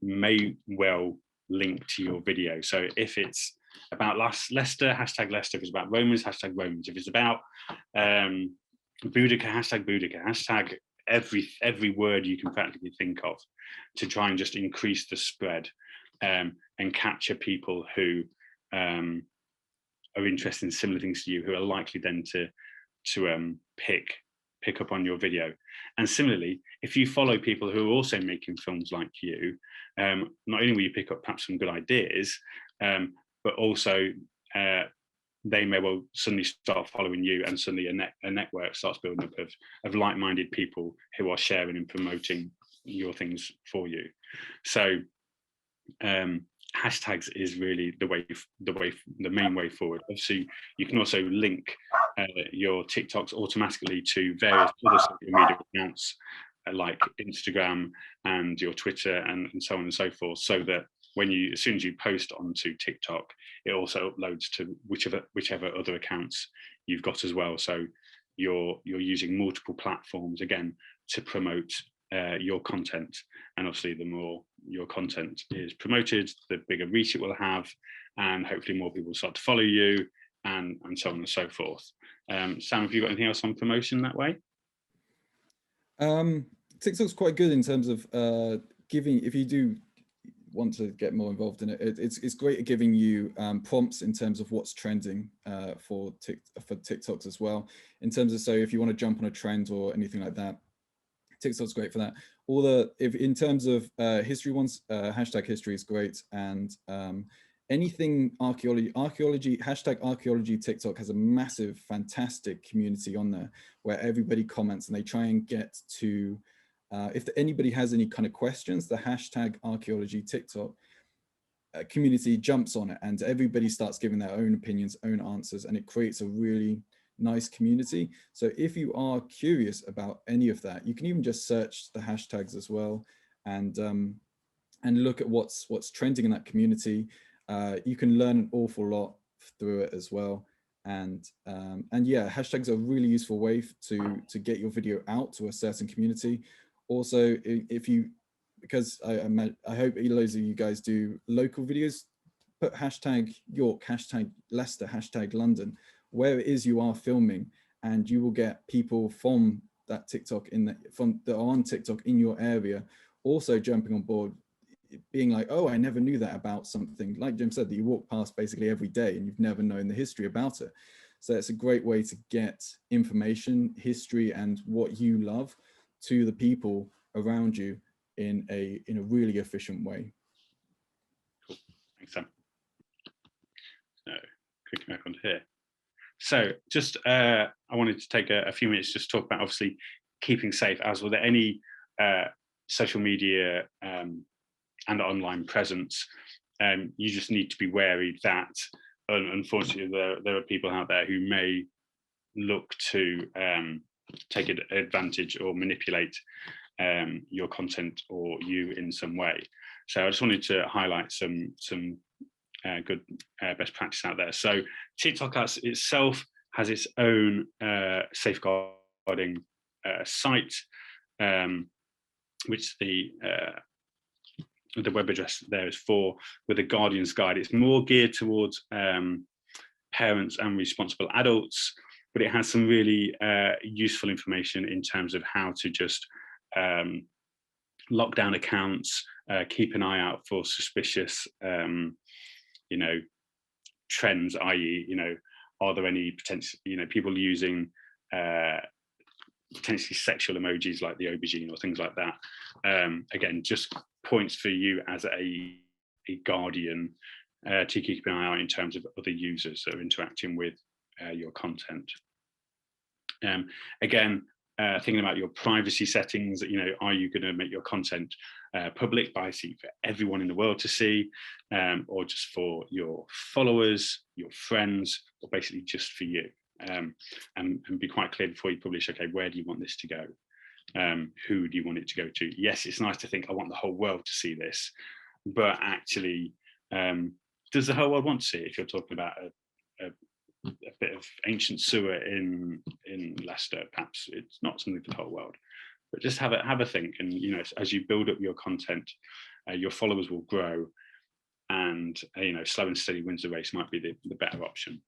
may well link to your video. So if it's about Leicester, hashtag Leicester. If it's about Romans, hashtag Romans. If it's about Boudica, hashtag Boudica. Hashtag every word you can practically think of, to try and just increase the spread and capture people who are interested in similar things to you, who are likely then to pick up on your video. And similarly, if you follow people who are also making films like you, not only will you pick up perhaps some good ideas, but also they may well suddenly start following you, and suddenly a network starts building up of like-minded people who are sharing and promoting your things for you. So hashtags is really the main way forward. Obviously, you can also link your TikToks automatically to various other social media accounts like Instagram and your Twitter and so on and so forth, so that as soon as you post onto TikTok, it also uploads to whichever other accounts you've got as well. So you're using multiple platforms again to promote your content. And obviously, the more your content is promoted, the bigger reach it will have, and hopefully more people will start to follow you, and so on and so forth. Sam, have you got anything else on promotion that way? TikTok's quite good in terms of giving, if you do want to get more involved in it, it's great at giving you prompts in terms of what's trending for TikToks as well. In terms of, so if you want to jump on a trend or anything like that, TikTok's great for that. In terms of history ones, hashtag history is great, and anything archaeology, hashtag archaeology TikTok has a massive, fantastic community on there where everybody comments, and they try and get to, if anybody has any kind of questions, the hashtag archaeology TikTok community jumps on it, and everybody starts giving their own opinions, own answers, and it creates a really nice community. So if you are curious about any of that, you can even just search the hashtags as well, and and look at what's trending in that community. You can learn an awful lot through it as well. And yeah, hashtags are a really useful way to get your video out to a certain community. Also, if you, because I hope loads of you guys do local videos, put hashtag York, hashtag Leicester, hashtag London, where it is you are filming, and you will get people from that TikTok that are on TikTok in your area also jumping on board, being like, oh, I never knew that about something, like Jim said, that you walk past basically every day and you've never known the history about it. So it's a great way to get information, history, and what you love to the people around you in a really efficient way. Cool. Thanks, Sam. So clicking back onto here. So just I wanted to take a few minutes just to talk about obviously keeping safe. As were there any social media and online presence, you just need to be wary that unfortunately there are people out there who may look to take advantage or manipulate your content or you in some way. So I just wanted to highlight some good best practice out there. So TikTok itself has its own safeguarding site, which the web address there is for, with a Guardian's Guide. It's more geared towards parents and responsible adults, but it has some really useful information in terms of how to just lock down accounts, keep an eye out for suspicious trends, i.e., are there any potential, people using potentially sexual emojis like the aubergine or things like that. Again, just points for you as a guardian to keep an eye out in terms of other users that are interacting with your content. Again, thinking about your privacy settings, are you going to make your content public by for everyone in the world to see, or just for your followers, your friends, or basically just for you? And be quite clear before you publish, okay, where do you want this to go? Who do you want it to go to? Yes, it's nice to think I want the whole world to see this, but actually, does the whole world want to see it? If you're talking about a bit of ancient sewer in Leicester, perhaps it's not something for the whole world. But just have a think, and as you build up your content, your followers will grow, and slow and steady wins the race might be the better option.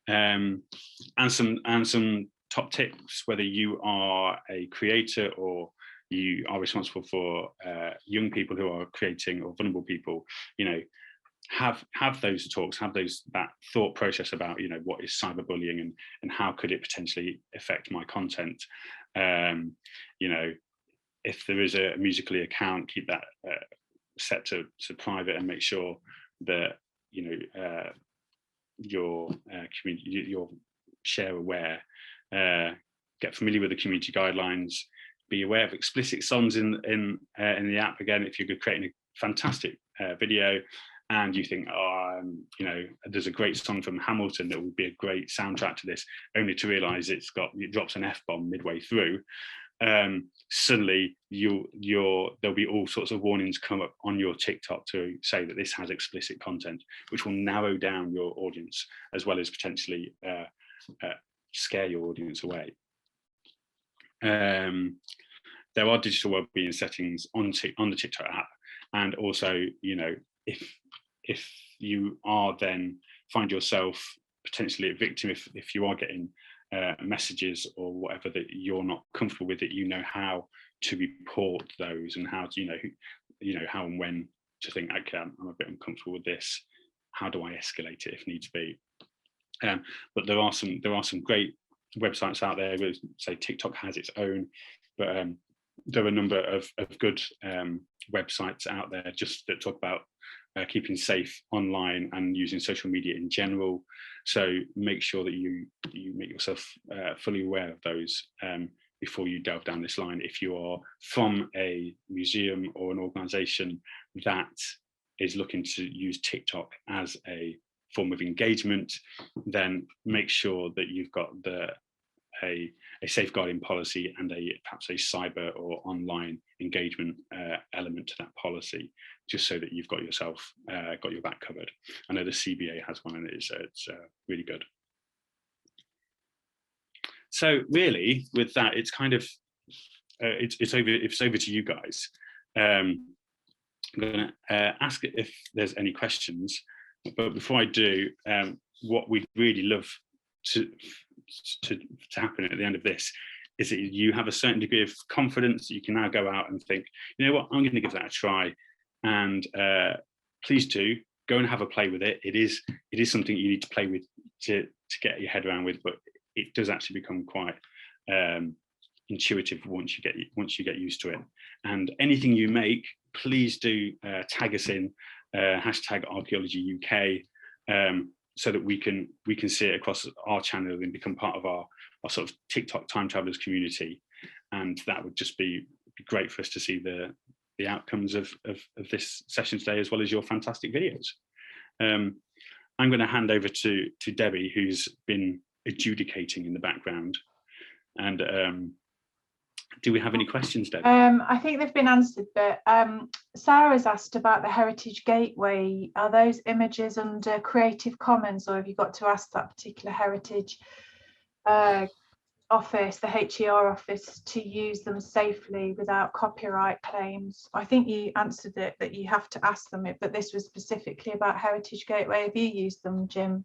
And some top tips, whether you are a creator or you are responsible for young people who are creating, or vulnerable people, have those talks, have that thought process about what is cyberbullying and how could it potentially affect my content. If there is a Musical.ly account, keep that set to private, and make sure that your community, your share aware, get familiar with the community guidelines, be aware of explicit songs in the app. Again, if you're creating a fantastic video and you think, there's a great song from Hamilton that would be a great soundtrack to this, only to realize it drops an F-bomb midway through, suddenly there'll be all sorts of warnings come up on your TikTok to say that this has explicit content, which will narrow down your audience, as well as potentially scare your audience away. There are digital wellbeing settings on the TikTok app, and also, if you are then find yourself potentially a victim, if you are getting messages or whatever that you're not comfortable with, that how to report those, and how to how and when to think, okay, I'm a bit uncomfortable with this, how do I escalate it if needs be? But there are some great websites out there. Say TikTok has its own, but there are a number of good websites out there just that talk about keeping safe online and using social media in general. So make sure that you make yourself fully aware of those before you delve down this line. If you are from a museum or an organisation that is looking to use TikTok as a form of engagement, then make sure that you've got the a safeguarding policy and perhaps a cyber or online engagement element to that policy, just so that you've got yourself got your back covered. I know the CBA has one, and it's really good. So really, with that, it's kind of it's over to you guys. I'm going to ask if there's any questions, but before I do, what we'd really love to happen at the end of this is that you have a certain degree of confidence that you can now go out and think, you know what, I'm going to give that a try, and please do go and have a play with it. It is something you need to play with to get your head around with, but it does actually become quite intuitive once you get used to it. And anything you make, please do tag us in hashtag Archaeology UK, so that we can see it across our channel and become part of our sort of TikTok time travelers community. And that would just be great for us to see the outcomes of this session today, as well as your fantastic videos. I'm going to hand over to Debbie, who's been adjudicating in the background. And do we have any questions, Debbie? I think they've been answered, but Sarah's asked about the Heritage Gateway. Are those images under Creative Commons, or have you got to ask that particular Heritage office, the HER office, to use them safely without copyright claims? I think you answered it, that you have to ask them, but this was specifically about Heritage Gateway. Have you used them, Jim?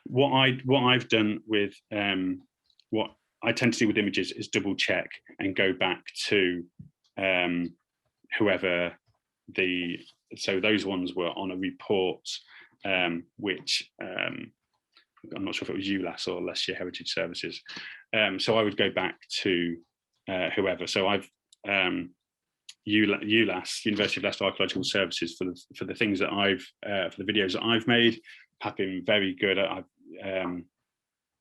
What I've done with what I tend to do with images is double check and go back to whoever so those ones were on a report, which I'm not sure if it was ULAS or Leicestershire Heritage Services. So I would go back to whoever. So I've ULAS, University of Leicester Archaeological Services, for the things that for the videos that I've made, have been very good.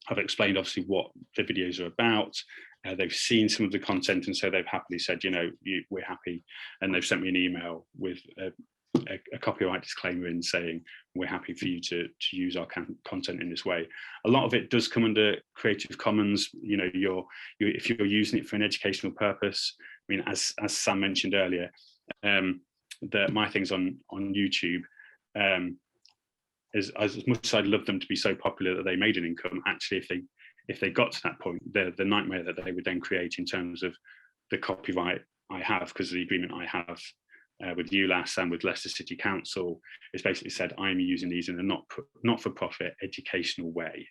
I've explained obviously what the videos are about. They've seen some of the content, and so they've happily said, you know, we're happy, and they've sent me an email with a copyright disclaimer in saying we're happy for you to use our content in this way. A lot of it does come under Creative Commons. You know, if you're using it for an educational purpose. I mean, as Sam mentioned earlier, my things on YouTube. As much as I'd love them to be so popular that they made an income, actually, if they got to that point, the nightmare that they would then create in terms of the copyright I have, because of the agreement I have with ULAS and with Leicester City Council, is basically said I'm using these in a not-for-profit educational way,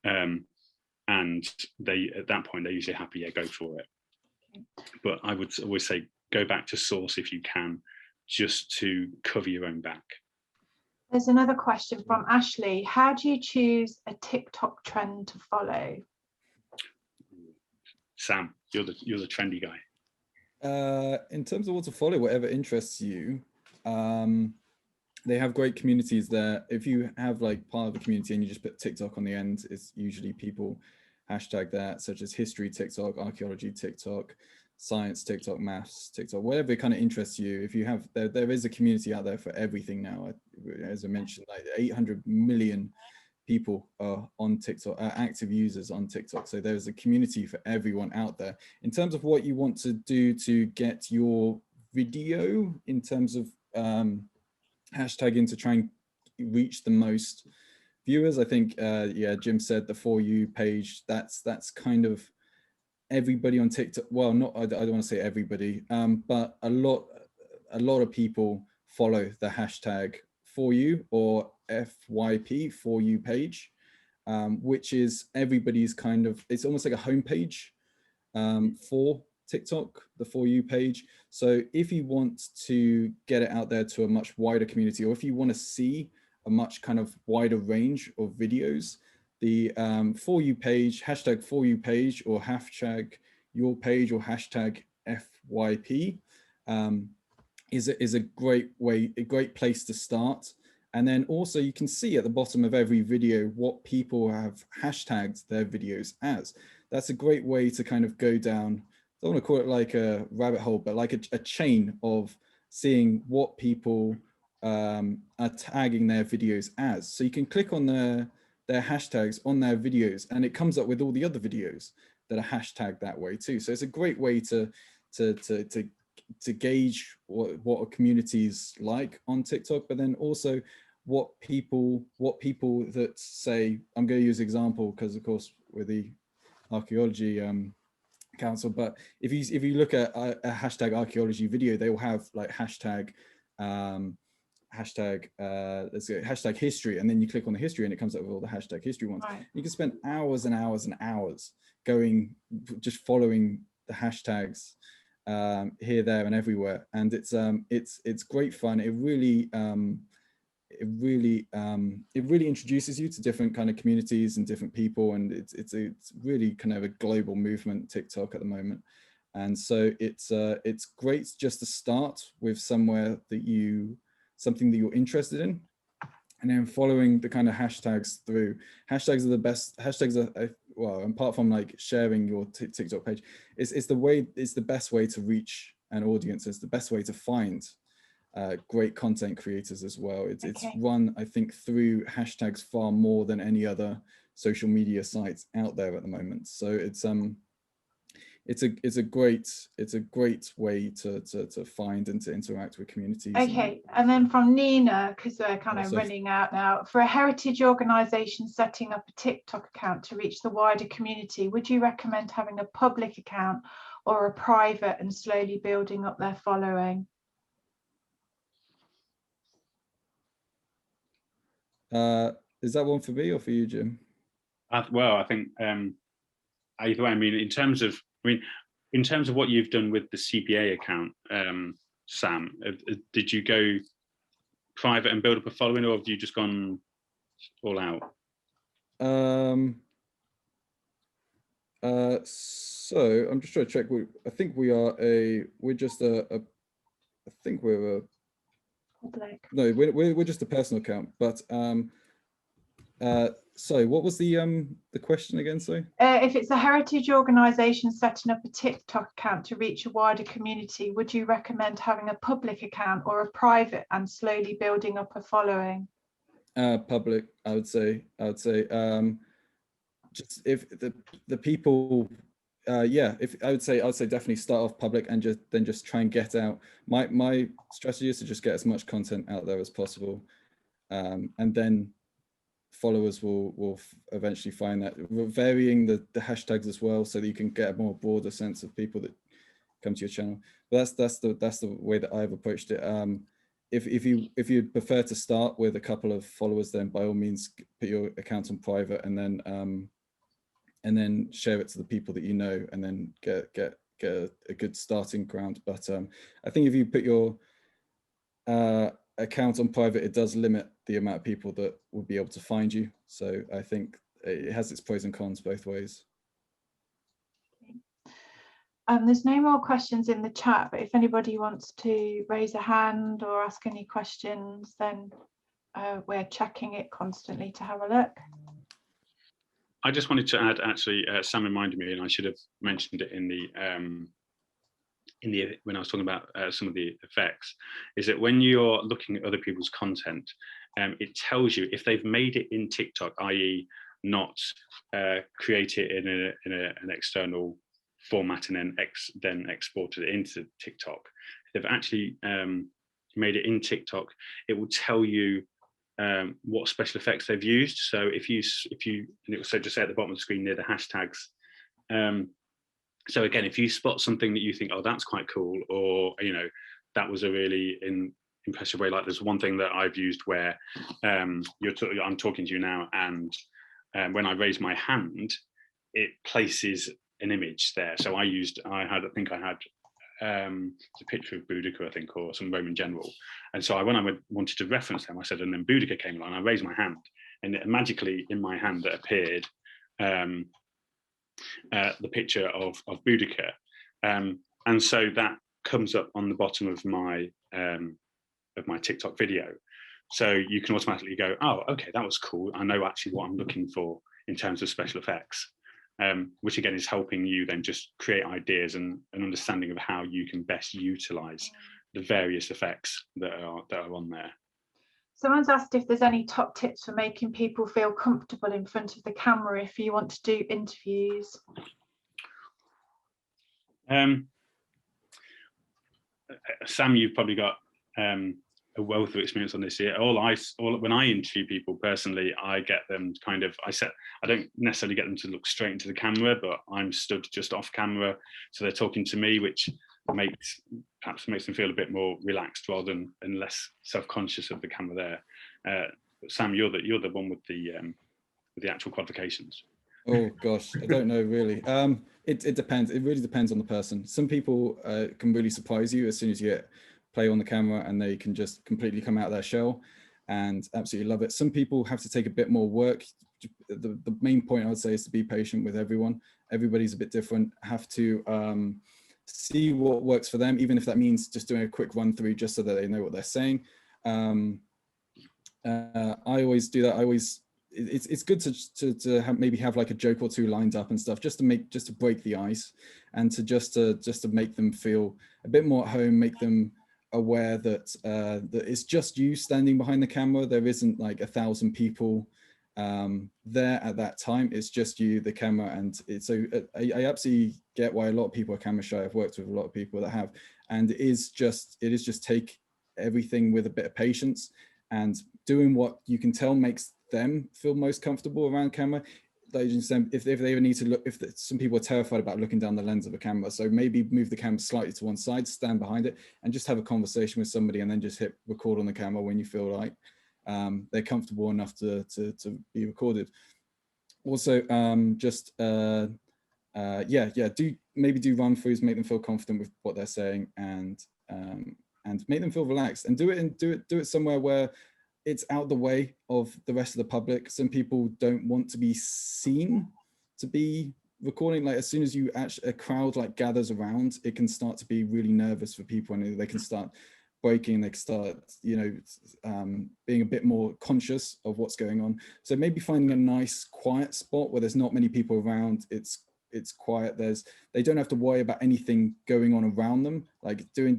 and they, at that point, they're usually happy, yeah, go for it. But I would always say go back to source if you can, just to cover your own back. There's another question from Ashley. How do you choose a TikTok trend to follow? Sam, you're the trendy guy. In terms of what to follow, whatever interests you, they have great communities there. If you have like part of the community and you just put TikTok on the end, it's usually people hashtag that, such as history TikTok, archaeology TikTok, science TikTok, maths TikTok, whatever kind of interests you. If you have, there is a community out there for everything now. As I mentioned, like 800 million people are on TikTok, active users on TikTok. So there's a community for everyone out there. In terms of what you want to do to get your video, in terms of hashtagging to try and reach the most viewers, I think, yeah, Jim said the For You page, that's kind of everybody on TikTok. Well, not, I don't want to say everybody, but a lot of people follow the hashtag For You or FYP, For You page, which is everybody's kind of, it's almost like a homepage for TikTok, the For You page. So if you want to get it out there to a much wider community, or if you want to see a much kind of wider range of videos, the For You page, hashtag For You page, or hashtag your page, or hashtag FYP is a great way, a great place to start. And then also you can see at the bottom of every video what people have hashtagged their videos as. That's a great way to kind of go down, I don't want to call it like a rabbit hole, but like a chain of seeing what people are tagging their videos as. So you can click on their their hashtags on their videos, and it comes up with all the other videos that are hashtagged that way too. So it's a great way to gauge what a community's like on TikTok, but then also what people that say, I'm going to use example because of course we're the archaeology council, but if you look at a hashtag archaeology video, they will have like hashtag history, and then you click on the history and it comes up with all the hashtag history ones. Right. You can spend hours and hours and hours just following the hashtags here, there, and everywhere, and it's great fun. It really introduces you to different kind of communities and different people, and it's really kind of a global movement, TikTok, at the moment. And so it's great just to start with something that you're interested in, and then following the kind of hashtags through. Hashtags are the best. Hashtags are, well, apart from like sharing your TikTok page, it's the best way to reach an audience. It's the best way to find great content creators as well. It's run, I think, through hashtags far more than any other social media sites out there at the moment. So it's a great way to find and to interact with communities. Okay, and then from Nina, because we're kind of running out now, for a heritage organisation setting up a TikTok account to reach the wider community, would you recommend having a public account or a private and slowly building up their following? Is that one for me or for you, Jim? Well, I think either way. I mean, in terms of what you've done with the CPA account, Sam, did you go private and build up a following, or have you just gone all out? So I'm just trying to check. I think we're just a public. No, we're just a personal account. But so what was the question again? Sorry. If it's a heritage organisation setting up a TikTok account to reach a wider community, would you recommend having a public account or a private and slowly building up a following? Public, I would say. Just if the people, if I would say definitely start off public and just try and get out. My strategy is to just get as much content out there as possible, and then followers will eventually find that. We're varying the hashtags as well, so that you can get a more broader sense of people that come to your channel. But that's the way that I've approached it. If you prefer to start with a couple of followers, then by all means put your account on private, and then share it to the people that you know, and then get a good starting ground. But I think if you put your account on private, it does limit the amount of people that will be able to find you. So I think it has its pros and cons both ways. There's no more questions in the chat, but if anybody wants to raise a hand or ask any questions, then we're checking it constantly to have a look. I just wanted to add, actually, Sam reminded me, and I should have mentioned it in the when I was talking about some of the effects, is that when you're looking at other people's content, it tells you if they've made it in TikTok, i.e., not create it in an external format and then exported it into TikTok. If they've actually made it in TikTok, it will tell you what special effects they've used. So if you and it will just say at the bottom of the screen near the hashtags. So again, if you spot something that you think, oh, that's quite cool, or that was a really impressive way. Like there's one thing that I've used where I'm talking to you now, and when I raise my hand, it places an image there. So I had a picture of Boudica, I think, or some Roman general. And so when I wanted to reference them, I said, and then Boudica came along, I raised my hand, and magically in my hand appeared the picture of Boudica. And so that comes up on the bottom of my TikTok video. So you can automatically go, oh, okay, that was cool. I know actually what I'm looking for in terms of special effects. Which again is helping you then just create ideas and an understanding of how you can best utilize the various effects that are on there. Someone's asked if there's any top tips for making people feel comfortable in front of the camera if you want to do interviews. Sam, you've probably got a wealth of experience on this here. When I interview people personally, I get them kind of, I don't necessarily get them to look straight into the camera, but I'm stood just off camera, so they're talking to me, which perhaps makes them feel a bit more relaxed rather than and less self-conscious of the camera there. But Sam, you're the one with the actual qualifications. Oh gosh, I don't know really. It depends. It really depends on the person. Some people can really surprise you as soon as you play on the camera, and they can just completely come out of their shell and absolutely love it. Some people have to take a bit more work. The main point I would say is to be patient with everyone. Everybody's a bit different. Have to see what works for them, even if that means just doing a quick run through just so that they know what they're saying. I always do that. It's good to maybe have like a joke or two lined up and stuff, just to break the ice, and to make them feel a bit more at home, make them aware that that it's just you standing behind the camera. There isn't like 1,000 people there at that time. It's just you, the camera, and I absolutely get why a lot of people are camera shy. I've worked with a lot of people that have, and it is just take everything with a bit of patience and doing what you can tell makes them feel most comfortable around camera. Like if they ever need to look, some people are terrified about looking down the lens of a camera, so maybe move the camera slightly to one side, stand behind it, and just have a conversation with somebody, and then just hit record on the camera when you feel like they're comfortable enough to be recorded. Also, do run throughs, make them feel confident with what they're saying, and make them feel relaxed, and do it somewhere where it's out the way of the rest of the public. Some people don't want to be seen to be recording. Like as soon as a crowd like gathers around, it can start to be really nervous for people, and they can start breaking, they can start, being a bit more conscious of what's going on. So maybe finding a nice quiet spot where there's not many people around, it's quiet, they don't have to worry about anything going on around them, like doing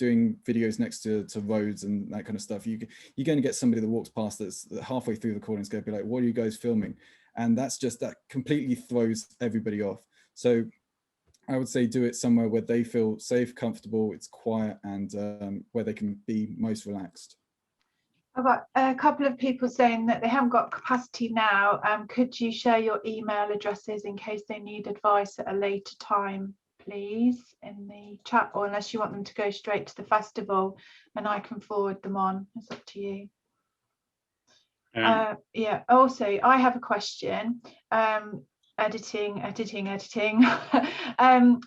videos next to roads and that kind of stuff. You're going to get somebody that walks past that's halfway through the recording is going to be like, what are you guys filming? And that completely throws everybody off. So I would say do it somewhere where they feel safe, comfortable, it's quiet, and where they can be most relaxed. I've got a couple of people saying that they haven't got capacity now. Could you share your email addresses in case they need advice at a later time, please, in the chat, or unless you want them to go straight to the festival and I can forward them on. It's up to you. Yeah, also I have a question. Editing.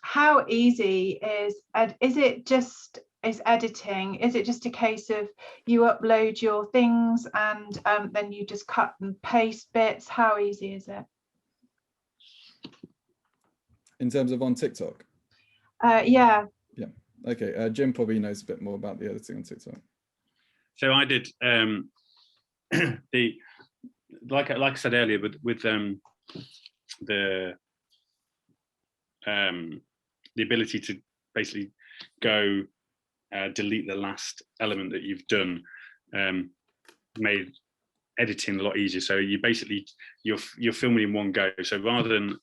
How easy is editing? Is it just a case of you upload your things and then you just cut and paste bits? How easy is it? In terms of on TikTok? Yeah. Okay, Jim probably knows a bit more about the editing on TikTok. So I did like I said earlier, with the ability to basically go delete the last element that you've done, made editing a lot easier. So you basically you're filming in one go. So rather than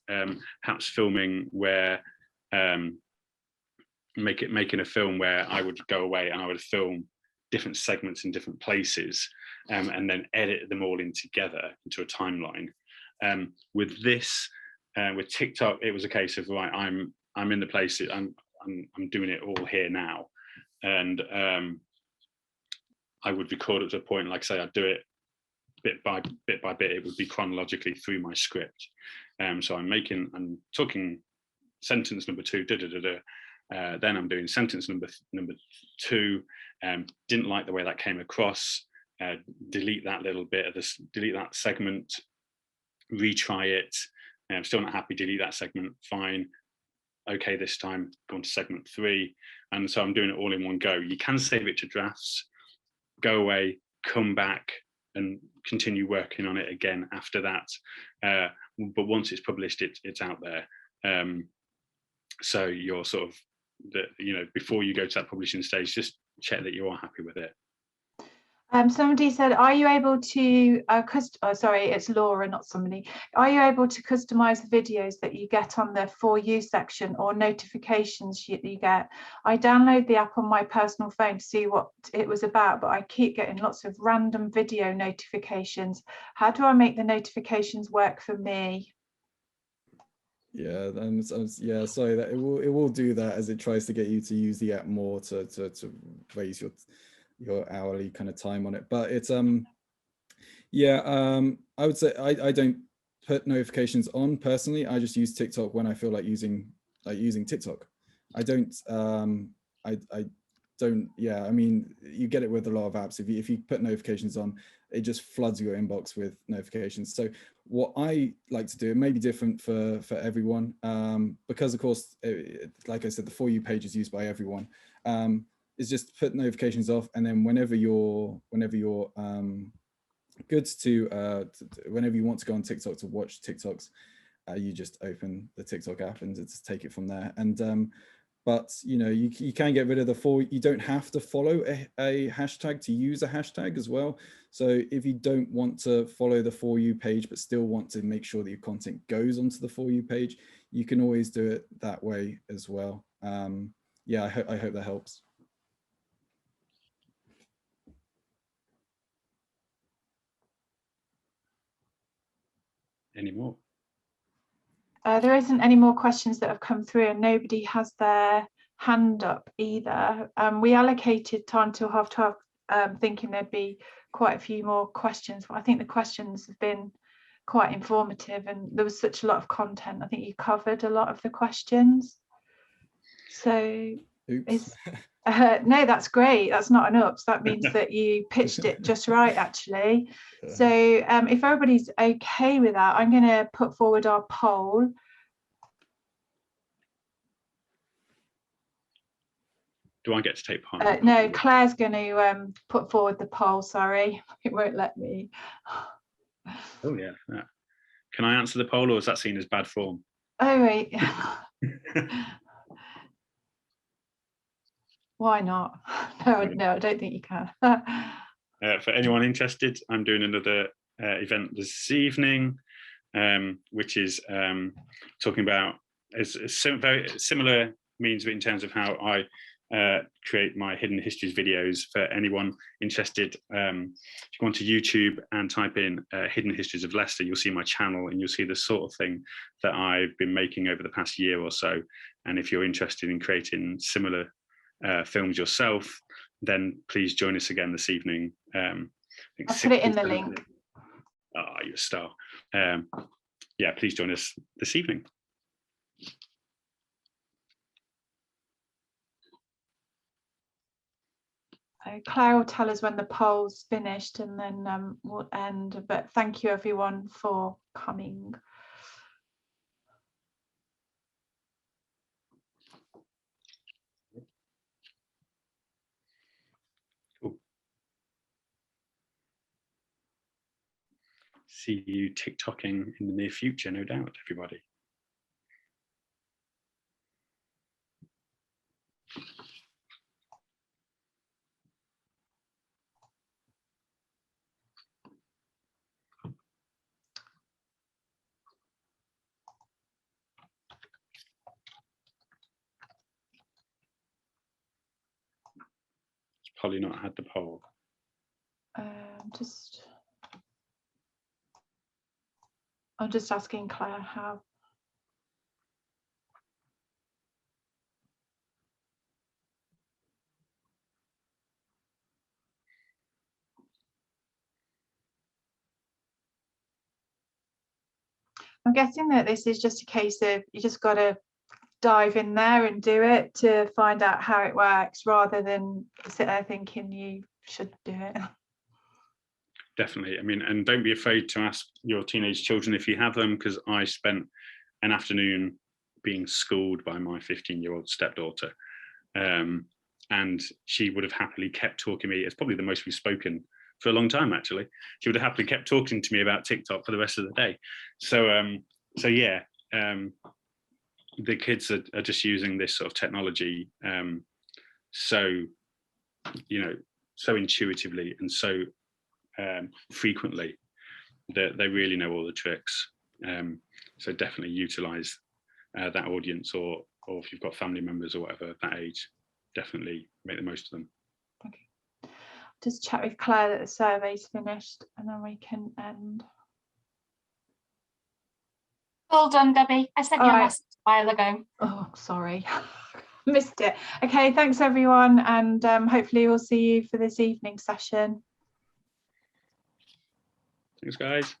perhaps filming where making a film where I would go away and I would film different segments in different places, and then edit them all in together into a timeline. With this, with TikTok, it was a case of, right, I'm in the place, I'm doing it all here now, and I would record it to a point, like I say, I'd do it bit by bit. It would be chronologically through my script. So I'm talking sentence number 2, then I'm doing sentence number 2. Didn't like the way that came across. Delete that little bit of this, delete that segment, retry it. I'm still not happy, delete that segment, fine. Okay, this time go on to segment 3. And so I'm doing it all in one go. You can save it to drafts, go away, come back and continue working on it again after that. But once it's published, it's out there. So you're sort of, before you go to that publishing stage, just check that you are happy with it. Somebody said, are you able to sorry, it's Laura, not somebody. Are you able to customize the videos that you get on the For You section or notifications you get? I download the app on my personal phone to see what it was about, but I keep getting lots of random video notifications. How do I make the notifications work for me? Yeah, yeah, sorry, that it will do that as it tries to get you to use the app more to raise your hourly kind of time on it. But it's yeah, I would say I don't put notifications on personally. I just use TikTok when I feel like using TikTok. I don't I don't, yeah, I mean, you get it with a lot of apps. If you put notifications on, it just floods your inbox with notifications. So what I like to do, it may be different for everyone, because of course, like I said, the For You page is used by everyone, is just put notifications off, and then whenever you're good to whenever you want to go on TikTok to watch TikToks, you just open the TikTok app and just take it from there. And but you know, you can get rid of you don't have to follow a hashtag to use a hashtag as well. So if you don't want to follow the For You page but still want to make sure that your content goes onto the For You page, you can always do it that way as well. Yeah, I hope that helps. Any more? There isn't any more questions that have come through, and nobody has their hand up either. We allocated time till 12:30, thinking there'd be quite a few more questions, but I think the questions have been quite informative, and there was such a lot of content. I think you covered a lot of the questions. So Oops. No, that's great. That's not an ups. That means that you pitched it just right, actually. Yeah. So if everybody's okay with that, I'm going to put forward our poll. Do I get to take part? No, Claire's going to put forward the poll. Sorry, it won't let me. Oh yeah. Can I answer the poll, or is that seen as bad form? Oh wait. Why not? No, I don't think you can. For anyone interested, I'm doing another event this evening, which is talking about very similar means in terms of how I create my hidden histories videos. For anyone interested, if you go onto YouTube and type in hidden histories of Leicester, you'll see my channel and you'll see the sort of thing that I've been making over the past year or so. And if you're interested in creating similar films yourself, then please join us again this evening. I'll put it in the link. Oh, you're a star. Yeah, please join us this evening. Claire will tell us when the poll's finished, and then we'll end. But thank you everyone for coming. Cool. See you TikToking in the near future, no doubt, everybody. Probably not had the poll. I'm just asking Claire how. I'm guessing that this is just a case of you just got to dive in there and do it to find out how it works, rather than sit there thinking you should do it. Definitely. I mean, and don't be afraid to ask your teenage children if you have them, because I spent an afternoon being schooled by my 15-year-old stepdaughter, and she would have happily kept talking to me. It's probably the most we've spoken for a long time, actually. She would have happily kept talking to me about TikTok for the rest of the day. So yeah, the kids are just using this sort of technology. So, you know, so intuitively and so frequently that they really know all the tricks. So definitely utilize that audience, or if you've got family members or whatever at that age, definitely make the most of them. Okay. Just chat with Claire that the survey's finished and then we can end. Well done, Debbie. I sent you a message a while ago. Oh, sorry. Missed it. Okay, thanks everyone, and hopefully we'll see you for this evening session. Thanks, guys.